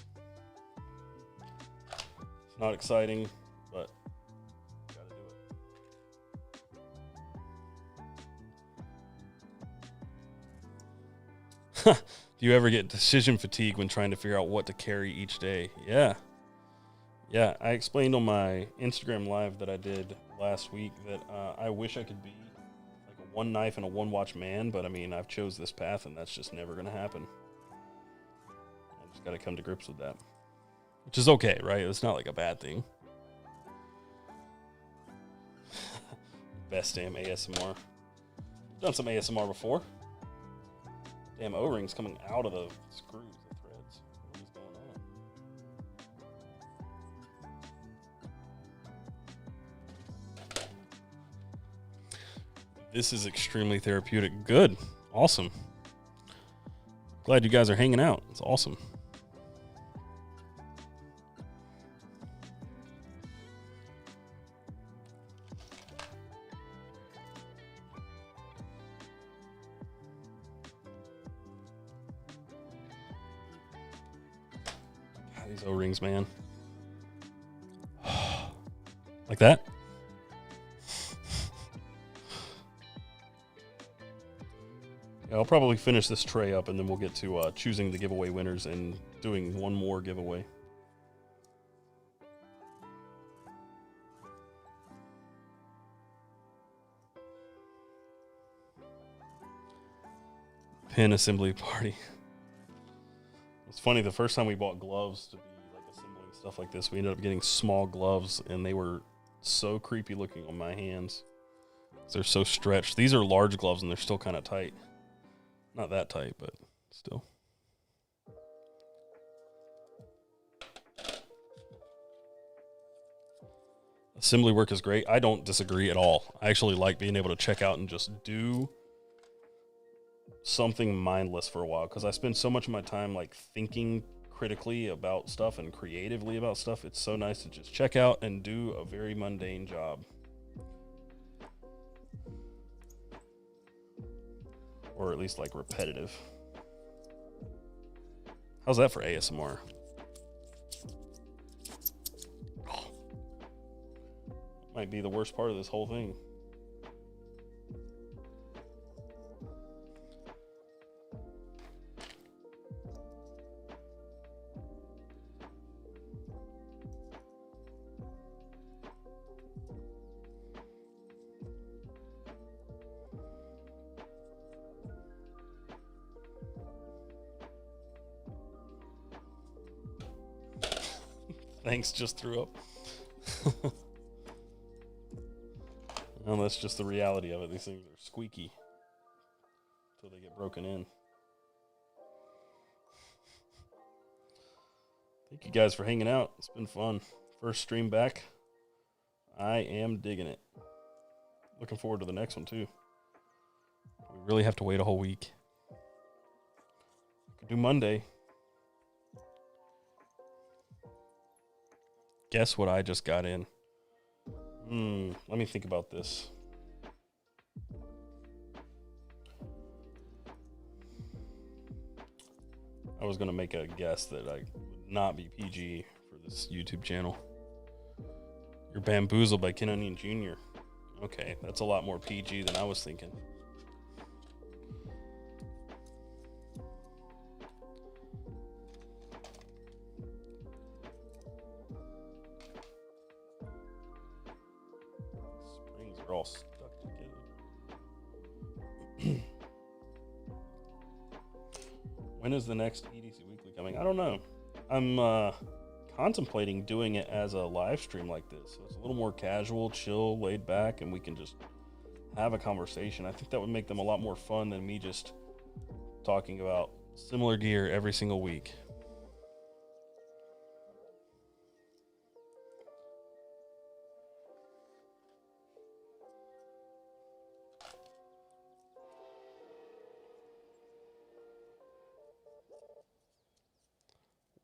It's not exciting, but gotta do it. Do you ever get decision fatigue when trying to figure out what to carry each day? Yeah. Yeah, I explained on my Instagram live that I did last week that I wish I could be like a one knife and a one watch man, but I mean, I've chose this path and that's just never going to happen. Got to come to grips with that, which is okay, right? It's not like a bad thing. Best damn ASMR. Done some ASMR before. Damn O-rings coming out of the screws, the threads. What is going on? This is extremely therapeutic. Good. Awesome. Glad you guys are hanging out. It's awesome. These O-rings, man. Like that? Yeah, I'll probably finish this tray up and then we'll get to choosing the giveaway winners and doing one more giveaway. Pin assembly party. It's funny, the first time we bought gloves to be like assembling stuff like this, we ended up getting small gloves and they were so creepy looking on my hands. They're so stretched. These are large gloves and they're still kind of tight. Not that tight, but still. Assembly work is great. I don't disagree at all. I actually like being able to check out and just do something mindless for a while because I spend so much of my time like thinking critically about stuff and creatively about stuff. It's so nice to just check out and do a very mundane job. Or at least like repetitive. How's that for ASMR? Might be the worst part of this whole thing. Thanks, just threw up. Well, that's just the reality of it. These things are squeaky until they get broken in. Thank you guys for hanging out. It's been fun. First stream back. I am digging it. Looking forward to the next one, too. We really have to wait a whole week. Could do Monday. Guess what I just got in? Let me think about this. I was going to make a guess that I would not be PG for this YouTube channel. You're Bamboozled by Ken Onion Jr. Okay, that's a lot more PG than I was thinking. Springs are all stuck together. When is the next EDC Weekly coming? I don't know. I'm contemplating doing it as a live stream like this. So it's a little more casual, chill, laid back, and we can just have a conversation. I think that would make them a lot more fun than me just talking about similar gear every single week.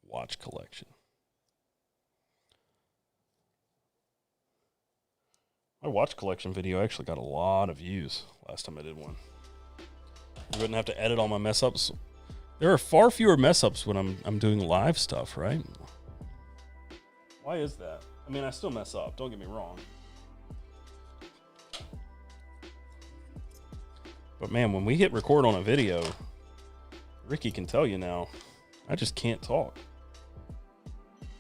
Watch collection. My watch collection video actually got a lot of views last time I did one. You wouldn't have to edit all my mess ups. There are far fewer mess ups when I'm doing live stuff, right? Why is that? I mean, I still mess up, don't get me wrong. But man, when we hit record on a video, Ricky can tell you now, I just can't talk.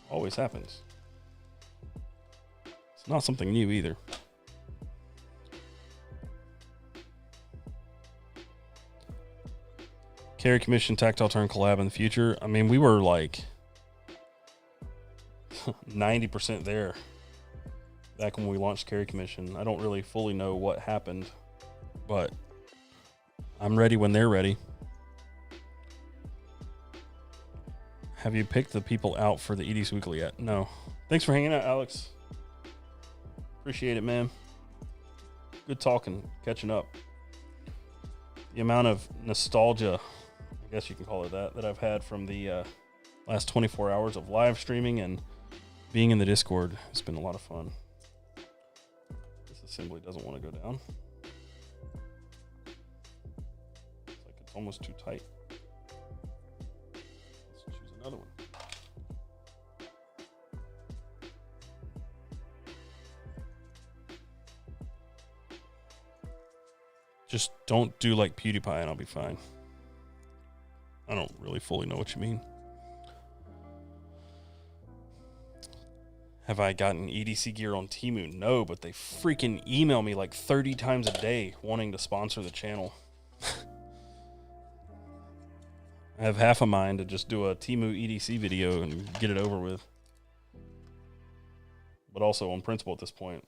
Always happens. It's not something new either. Carry Commission Tactile Turn collab in the future. I mean, we were like 90% there back when we launched Carry Commission. I don't really fully know what happened, but I'm ready when they're ready. Have you picked the people out for the EDC Weekly yet? No. Thanks for hanging out, Alex. Appreciate it, man. Good talking, catching up. The amount of nostalgia, I guess you can call it that I've had from the last 24 hours of live streaming and being in the Discord has been a lot of fun. This assembly doesn't want to go down. It's like it's almost too tight. Another one. Just don't do like PewDiePie and I'll be fine. I don't really fully know what you mean. Have I gotten EDC gear on Temu? No, but they freaking email me like 30 times a day wanting to sponsor the channel. I have half a mind to just do a Temu EDC video and get it over with. But also on principle at this point,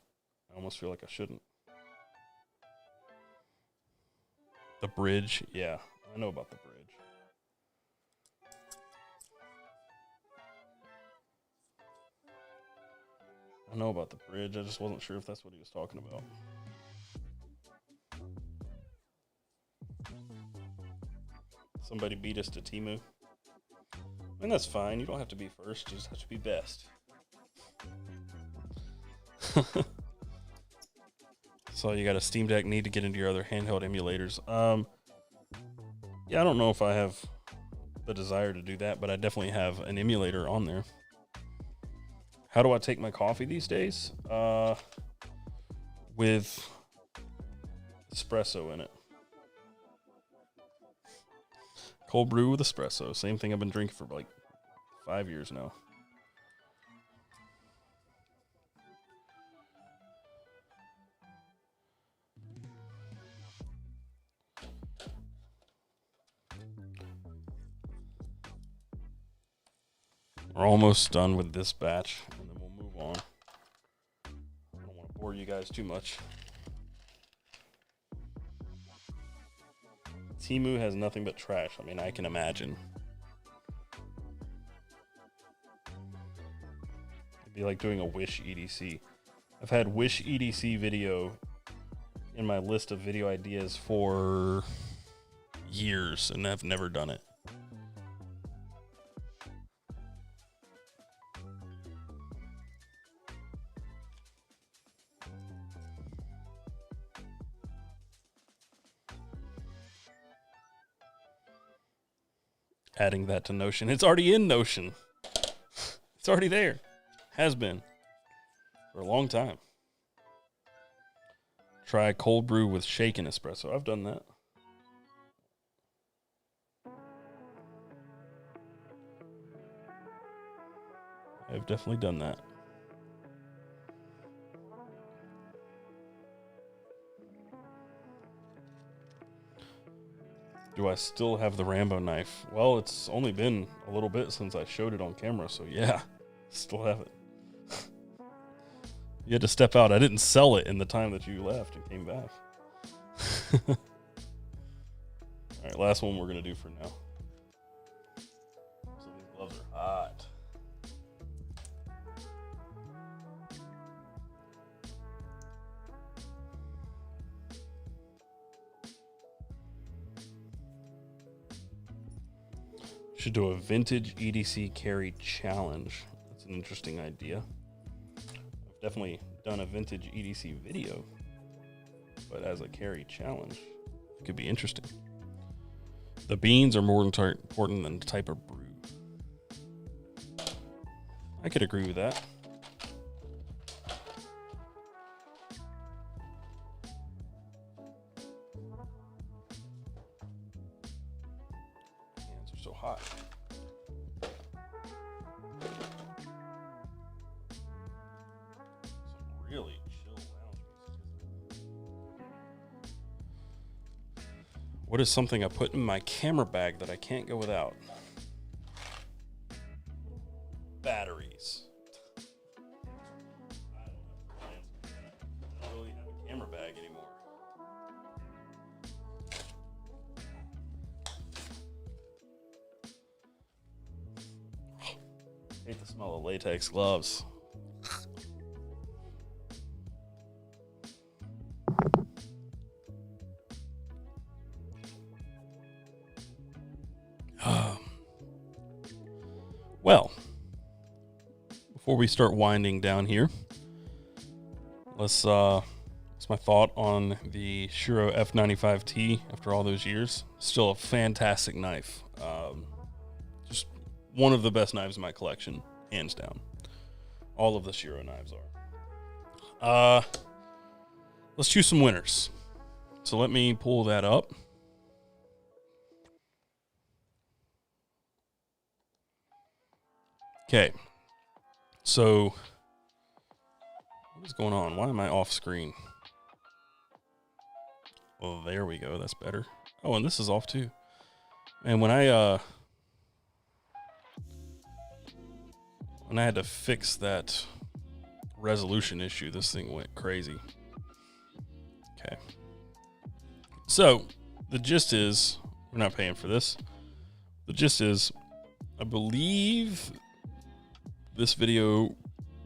I almost feel like I shouldn't. The bridge, yeah, I know about the bridge. I know about the bridge, I just wasn't sure if that's what he was talking about. Somebody beat us to Temu. And that's fine. You don't have to be first. You just have to be best. So you got a Steam Deck, need to get into your other handheld emulators. Yeah, I don't know if I have the desire to do that, but I definitely have an emulator on there. How do I take my coffee these days? With espresso in it. Cold brew with espresso. Same thing I've been drinking for like 5 years now. We're almost done with this batch, and then we'll move on. I don't want to bore you guys too much. Temu has nothing but trash. I mean, I can imagine. It'd be like doing a Wish EDC. I've had Wish EDC video in my list of video ideas for years, and I've never done it. Adding that to Notion. It's already in Notion. It's already there. Has been. For a long time. Try cold brew with shaken espresso. I've done that. I've definitely done that. Do I still have the Rambo knife? Well, it's only been a little bit since I showed it on camera, so yeah, still have it. You had to step out. I didn't sell it in the time that you left and came back. All right, last one we're going to do for now. So these gloves are hot. Should do a vintage EDC carry challenge. That's an interesting idea. I've definitely done a vintage EDC video, but as a carry challenge, it could be interesting. The beans are more important than the type of brew. I could agree with that. Hands are so hot. Some really chill lounge music. What is something I put in my camera bag that I can't go without? Batteries. I don't really have a camera bag anymore. Hate the smell of latex gloves. Well, before we start winding down here, what's my thought on the Shiro F95T after all those years? Still a fantastic knife. Just one of the best knives in my collection, hands down. All of the Shiro knives are. Let's choose some winners. So let me pull that up. Okay, so what is going on? Why am I off screen? Well, there we go. That's better. Oh, and this is off too. And when I had to fix that resolution issue, this thing went crazy. Okay. So the gist is, we're not paying for this. The gist is, I believe this video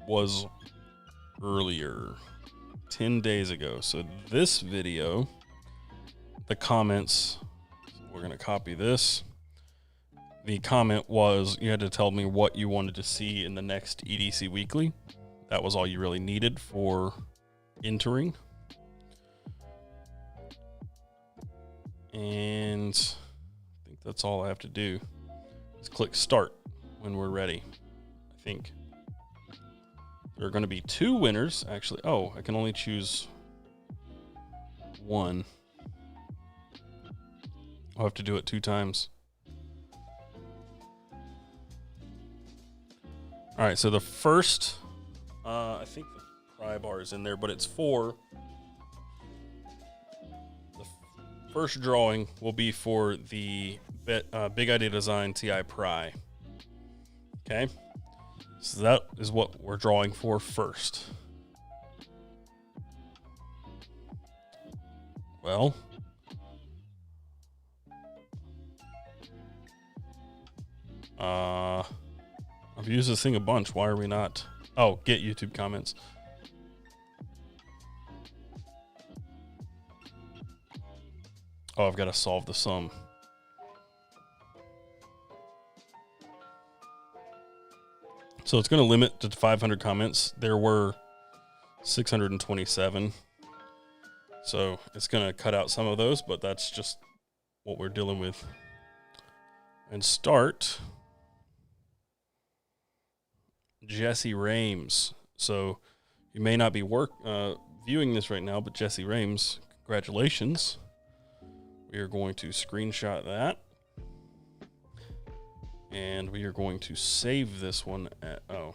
was earlier, 10 days ago. So this video, the comments, we're going to copy this. The comment was, you had to tell me what you wanted to see in the next EDC Weekly. That was all you really needed for entering. And I think that's all I have to do. Just click start when we're ready. I think there are going to be 2 winners, actually. Oh, I can only choose one. I'll have to do it 2 times. All right, so the first, I think the pry bar is in there, but it's for, the first drawing will be for the Big Idea Design TI Pry. Okay. So that is what we're drawing for first. Well, I've used this thing a bunch. Why are we not? Oh, get YouTube comments. Oh, I've got to solve the sum. So it's going to limit to 500 comments. There were 627. So it's going to cut out some of those, but that's just what we're dealing with. And start Jesse Rames. So you may not be viewing this right now, but Jesse Rames, congratulations. We are going to screenshot that. And we are going to save this one at, let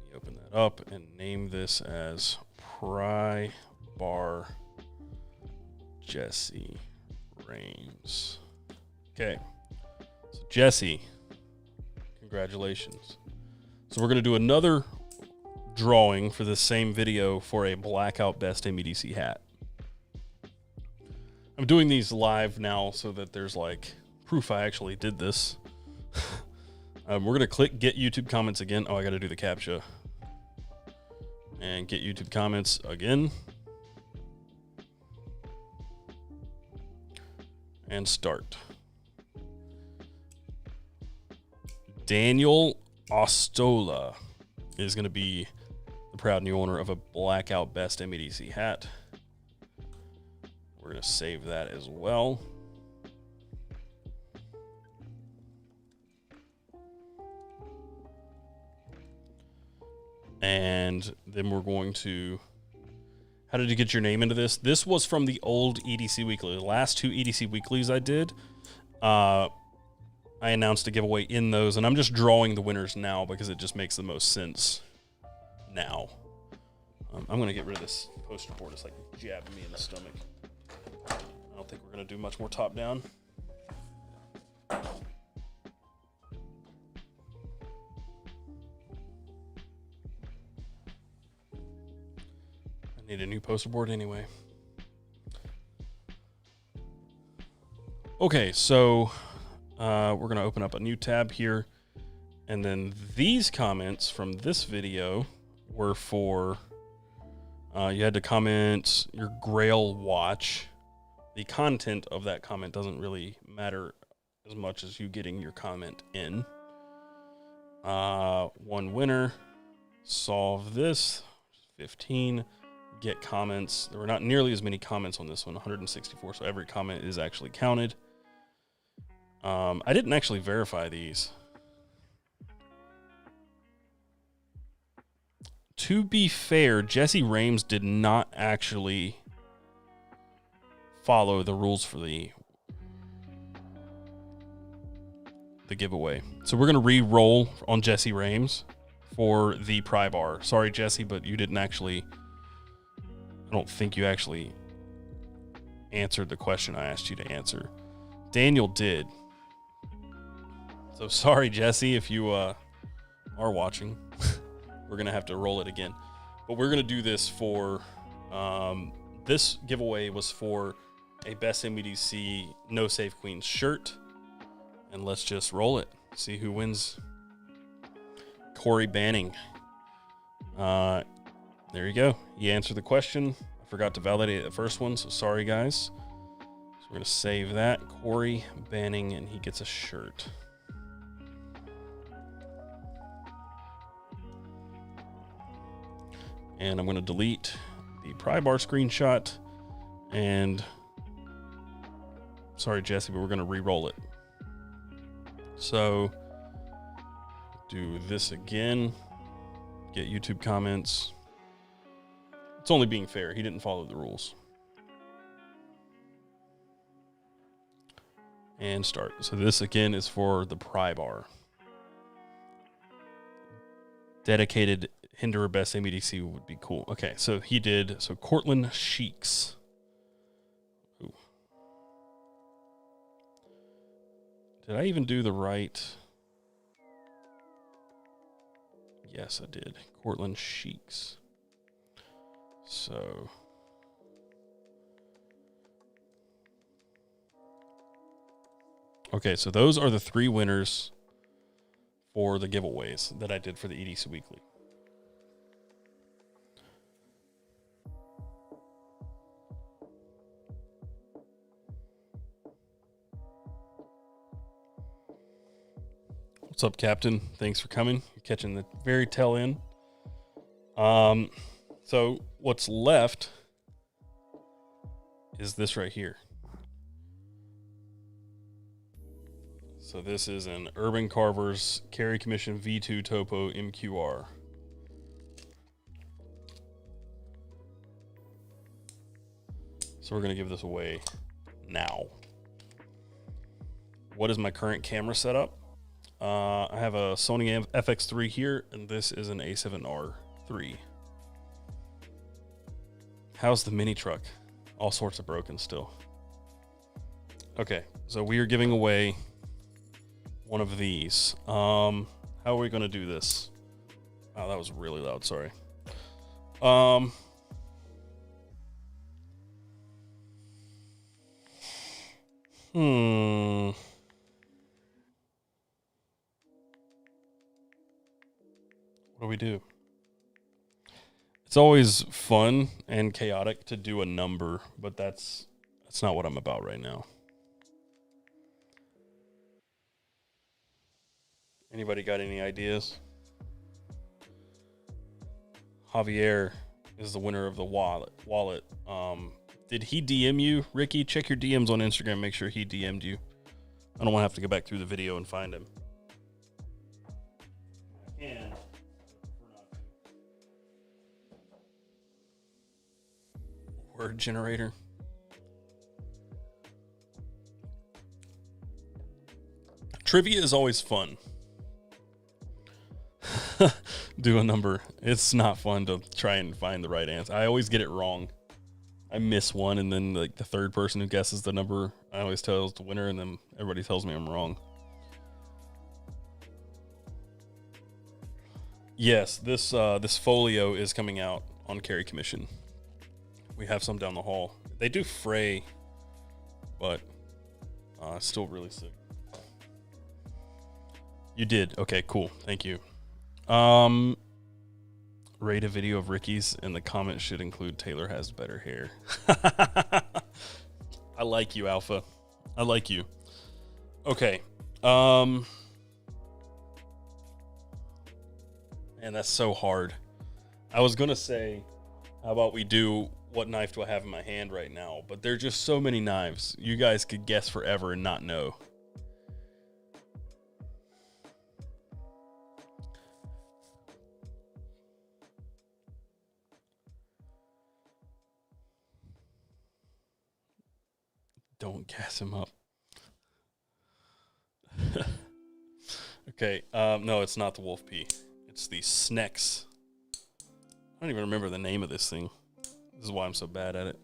me open that up and name this as Pry Bar Jesse Rames. Okay, so Jesse, congratulations. So we're going to do another drawing for the same video for a Blackout Best MEDC hat. I'm doing these live now so that there's like proof I actually did this. We're going to click Get YouTube Comments again. Oh, I got to do the CAPTCHA. And Get YouTube Comments again. And start. Daniel Ostola is going to be the proud new owner of a Blackout Best MEDC hat. We're going to save that as well. And then we're going to, how did you get your name into this? This was from the old EDC Weekly. The last 2 EDC Weeklies I did, I announced a giveaway in those, and I'm just drawing the winners now because it just makes the most sense now. I'm going to get rid of this poster board. It's like jabbing me in the stomach. I don't think we're going to do much more top down. Need a new poster board anyway. Okay, so we're going to open up a new tab here. And then these comments from this video were for, you had to comment your Grail watch. The content of that comment doesn't really matter as much as you getting your comment in. One winner, solve this, 15. Get comments. There were not nearly as many comments on this one, 164, so every comment is actually counted. I didn't actually verify these. To be fair, Jesse Rames did not actually follow the rules for the giveaway. So we're going to re-roll on Jesse Rames for the pry bar. Sorry, Jesse, but you didn't actually... I don't think you actually answered the question I asked you to answer. Daniel did. So sorry, Jesse, if you are watching. We're going to have to roll it again. But we're going to do this for... this giveaway was for a Best MEDC No Save Queens shirt. And let's just roll it. See who wins. Corey Banning. There you go. He answered the question. I forgot to validate the first one, so sorry, guys. So we're going to save that. Corey Banning, and he gets a shirt. And I'm going to delete the pry bar screenshot. And sorry, Jesse, but we're going to re-roll it. So do this again. Get YouTube comments. It's only being fair. He didn't follow the rules. And start. So this again is for the pry bar. Dedicated Hinderer Best MEDC would be cool. Okay, so he did. So Cortland Sheiks. Ooh. Did I even do the right? Yes, I did. Cortland Sheiks. So okay, so those are the 3 winners for the giveaways that I did for the EDC Weekly. What's up, Captain? Thanks for coming. You're catching the very tail end. So what's left is this right here. So this is an Urban Carver's Carry Commission V2 Topo MQR. So we're going to give this away now. What is my current camera setup? I have a Sony FX3 here, and this is an A7R III. How's the mini truck? All sorts of broken still. Okay, so we are giving away one of these. How are we going to do this? Oh, that was really loud, sorry. What do we do? It's always fun and chaotic to do a number, but that's not what I'm about right now. Anybody got any ideas? Javier is the winner of the wallet. Did he DM you, Ricky? Check your DMs on Instagram. Make sure he DM'd you. I don't want to have to go back through the video and find him. I can. Word generator. Trivia is always fun. Do a number. It's not fun to try and find the right answer. I always get it wrong. I miss one, and then like the third person who guesses the number, I always tell is the winner, and then everybody tells me I'm wrong. Yes, this folio is coming out on carry commission. We have some down the hall. They do fray, but it's still really sick. You did. Okay, cool. Thank you. Rate a video of Ricky's, and the comment should include Taylor has better hair. I like you, Alpha. I like you. Okay. Man, that's so hard. I was gonna say, how about we do what knife do I have in my hand right now? But there are just so many knives. You guys could guess forever and not know. Don't gas him up. Okay, no, it's not the Wolf P. It's the Snex. I don't even remember the name of this thing. This is why I'm so bad at it.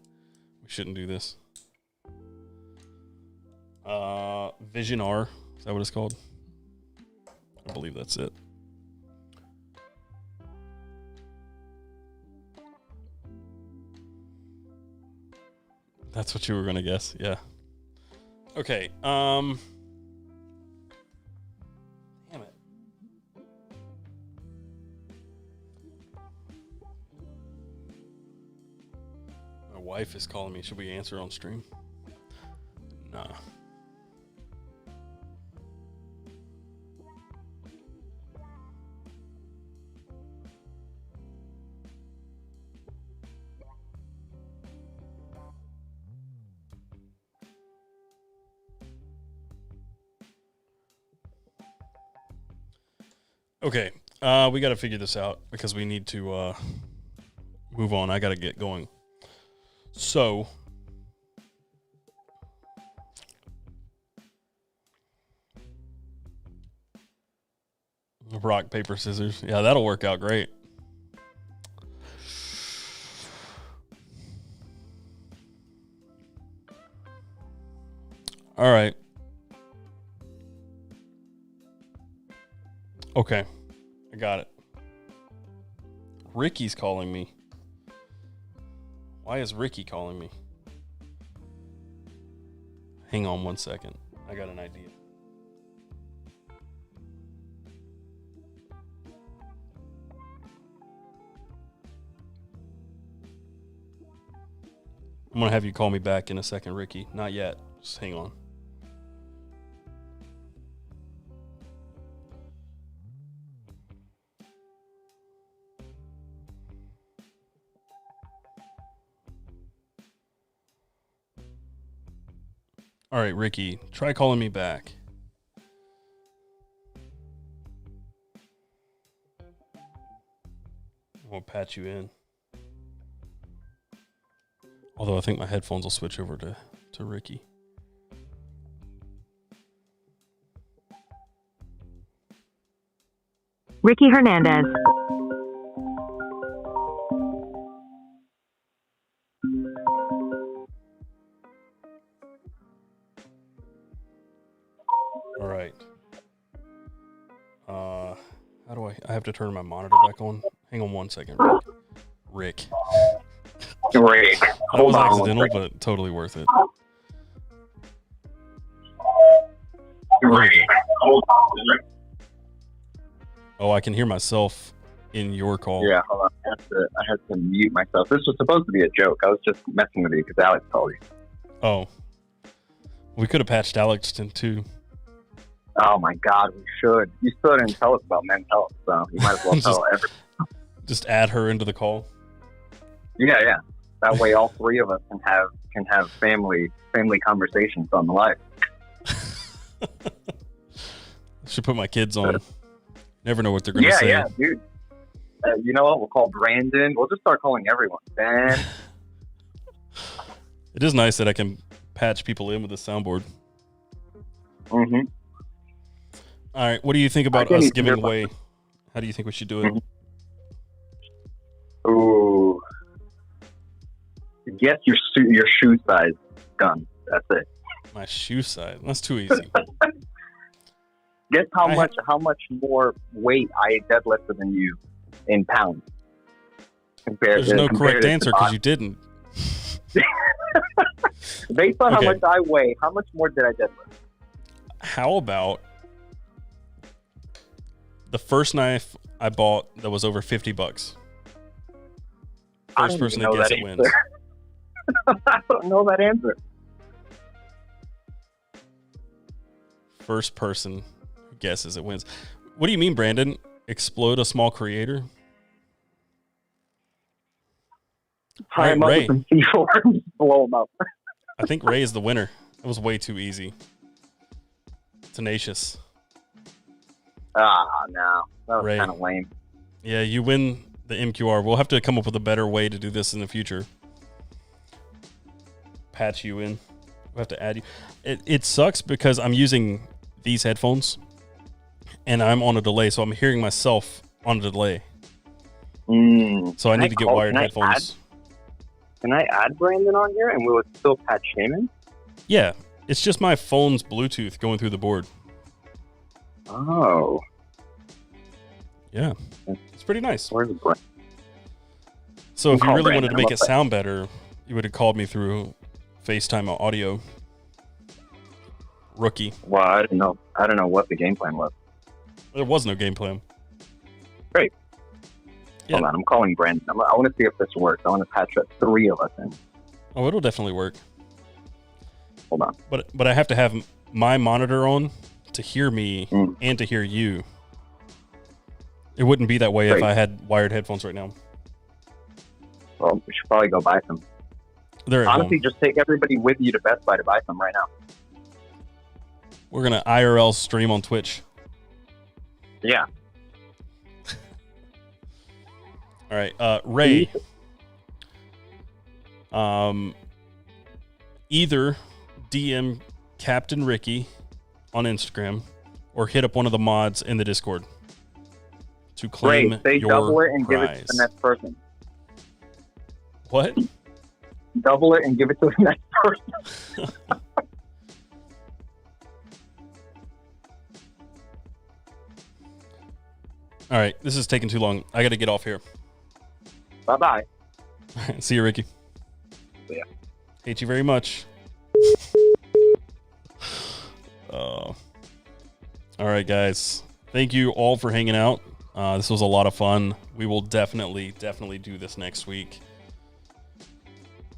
We shouldn't do this. Vision R. Is that what it's called? I believe that's it. That's what you were gonna guess, yeah. Okay, damn it. My wife is calling me. Should we answer on stream? Nah. Okay, we got to figure this out because we need to move on. I got to get going. So, rock, paper, scissors. Yeah, that'll work out great. All right. Okay, I got it. Ricky's calling me. Why is Ricky calling me? Hang on one second. I got an idea. I'm going to have you call me back in a second, Ricky. Not yet. Just hang on. All right, Ricky, try calling me back. We'll patch you in. Although I think my headphones will switch over to Ricky. Ricky Hernandez. All right. How do I have to turn my monitor back on? Hang on 1 second, Rick. Rick. That was accidental, but totally worth it. Rick. Hold on. Oh, I can hear myself in your call. Yeah, hold on. I had to mute myself. This was supposed to be a joke. I was just messing with you because Alex called you. Oh. We could have patched Alex too. Oh my God, we should. You still didn't tell us about men's health, so you might as well tell everyone. Just add her into the call. Yeah. That way, all three of us can have family conversations on the live. Should put my kids on. Never know what they're going to say. Yeah, dude. You know what? We'll call Brandon. We'll just start calling everyone. Ben. It is nice that I can patch people in with the soundboard. Mm-hmm. All right. What do you think about us giving away? How do you think we should do it? Mm-hmm. Ooh. Guess your shoe size. Done. That's it. My shoe size. That's too easy. Guess how much more weight I deadlifted than you in pounds. There's no correct answer because you didn't. Based on how much I weigh, how much more did I deadlift? How about the first knife I bought that was over $50? First person to guess it wins. I don't know that answer. First person who guesses it wins. What do you mean, Brandon? Explode a small creator? Tie him up with some C4 and blow him up. I think Ray is the winner. It was way too easy. Tenacious. No. That was kind of lame. Yeah, you win the MQR. We'll have to come up with a better way to do this in the future. Patch you in. We'll have to add you. It sucks because I'm using these headphones and I'm on a delay, so I'm hearing myself on a delay. So I need to get wired headphones. Can I add Brandon on here and we would still patch him in? Yeah, it's just my phone's Bluetooth going through the board. Oh. Yeah, it's pretty nice. Where's Brandon? So if you really wanted to make it sound better, you would have called me through FaceTime audio. Rookie. Well, I don't know what the game plan was. There was no game plan. Great. Yeah. Hold on, I'm calling Brandon. I want to see if this works. I want to patch up 3 of us in. Oh, it'll definitely work. Hold on. But I have to have my monitor on to hear me and to hear you. It wouldn't be that way if I had wired headphones right now. Well, we should probably go buy some. Honestly, just take everybody with you to Best Buy to buy some right now. We're going to IRL stream on Twitch. Yeah. All right, Ray. Either DM Captain Ricky on Instagram or hit up one of the mods in the Discord to claim Ray, say your double it and prize. give it to the next person. What? Double it and give it to the next person. All right, this is taking too long. I got to get off here. Bye-bye. See you, Ricky. See ya. Hate you very much. All right, guys. Thank you all for hanging out. This was a lot of fun. We will definitely do this next week.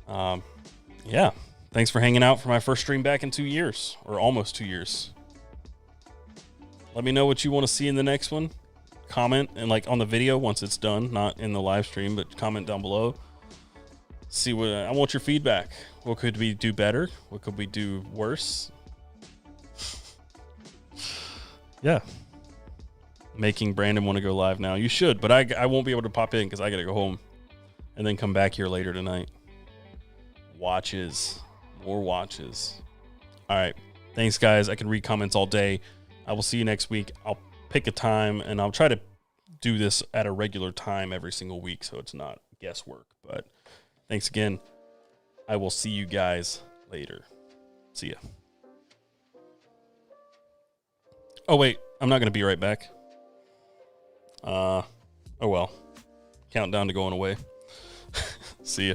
Yeah. Thanks for hanging out for my first stream back in 2 years, or almost 2 years. Let me know what you want to see in the next one. Comment and like on the video once it's done, not in the live stream, but comment down below. See what I want your feedback. What could we do better? What could we do worse? Yeah. Making Brandon want to go live now. You should, but I won't be able to pop in because I got to go home and then come back here later tonight. watches. More watches. All right. Thanks, guys. I can read comments all day. I will see you next week. I'll pick a time, and I'll try to do this at a regular time every single week so it's not guesswork. But thanks again. I will see you guys later. See ya. Oh, wait. I'm not going to be right back. Oh, well. Countdown to going away. See ya.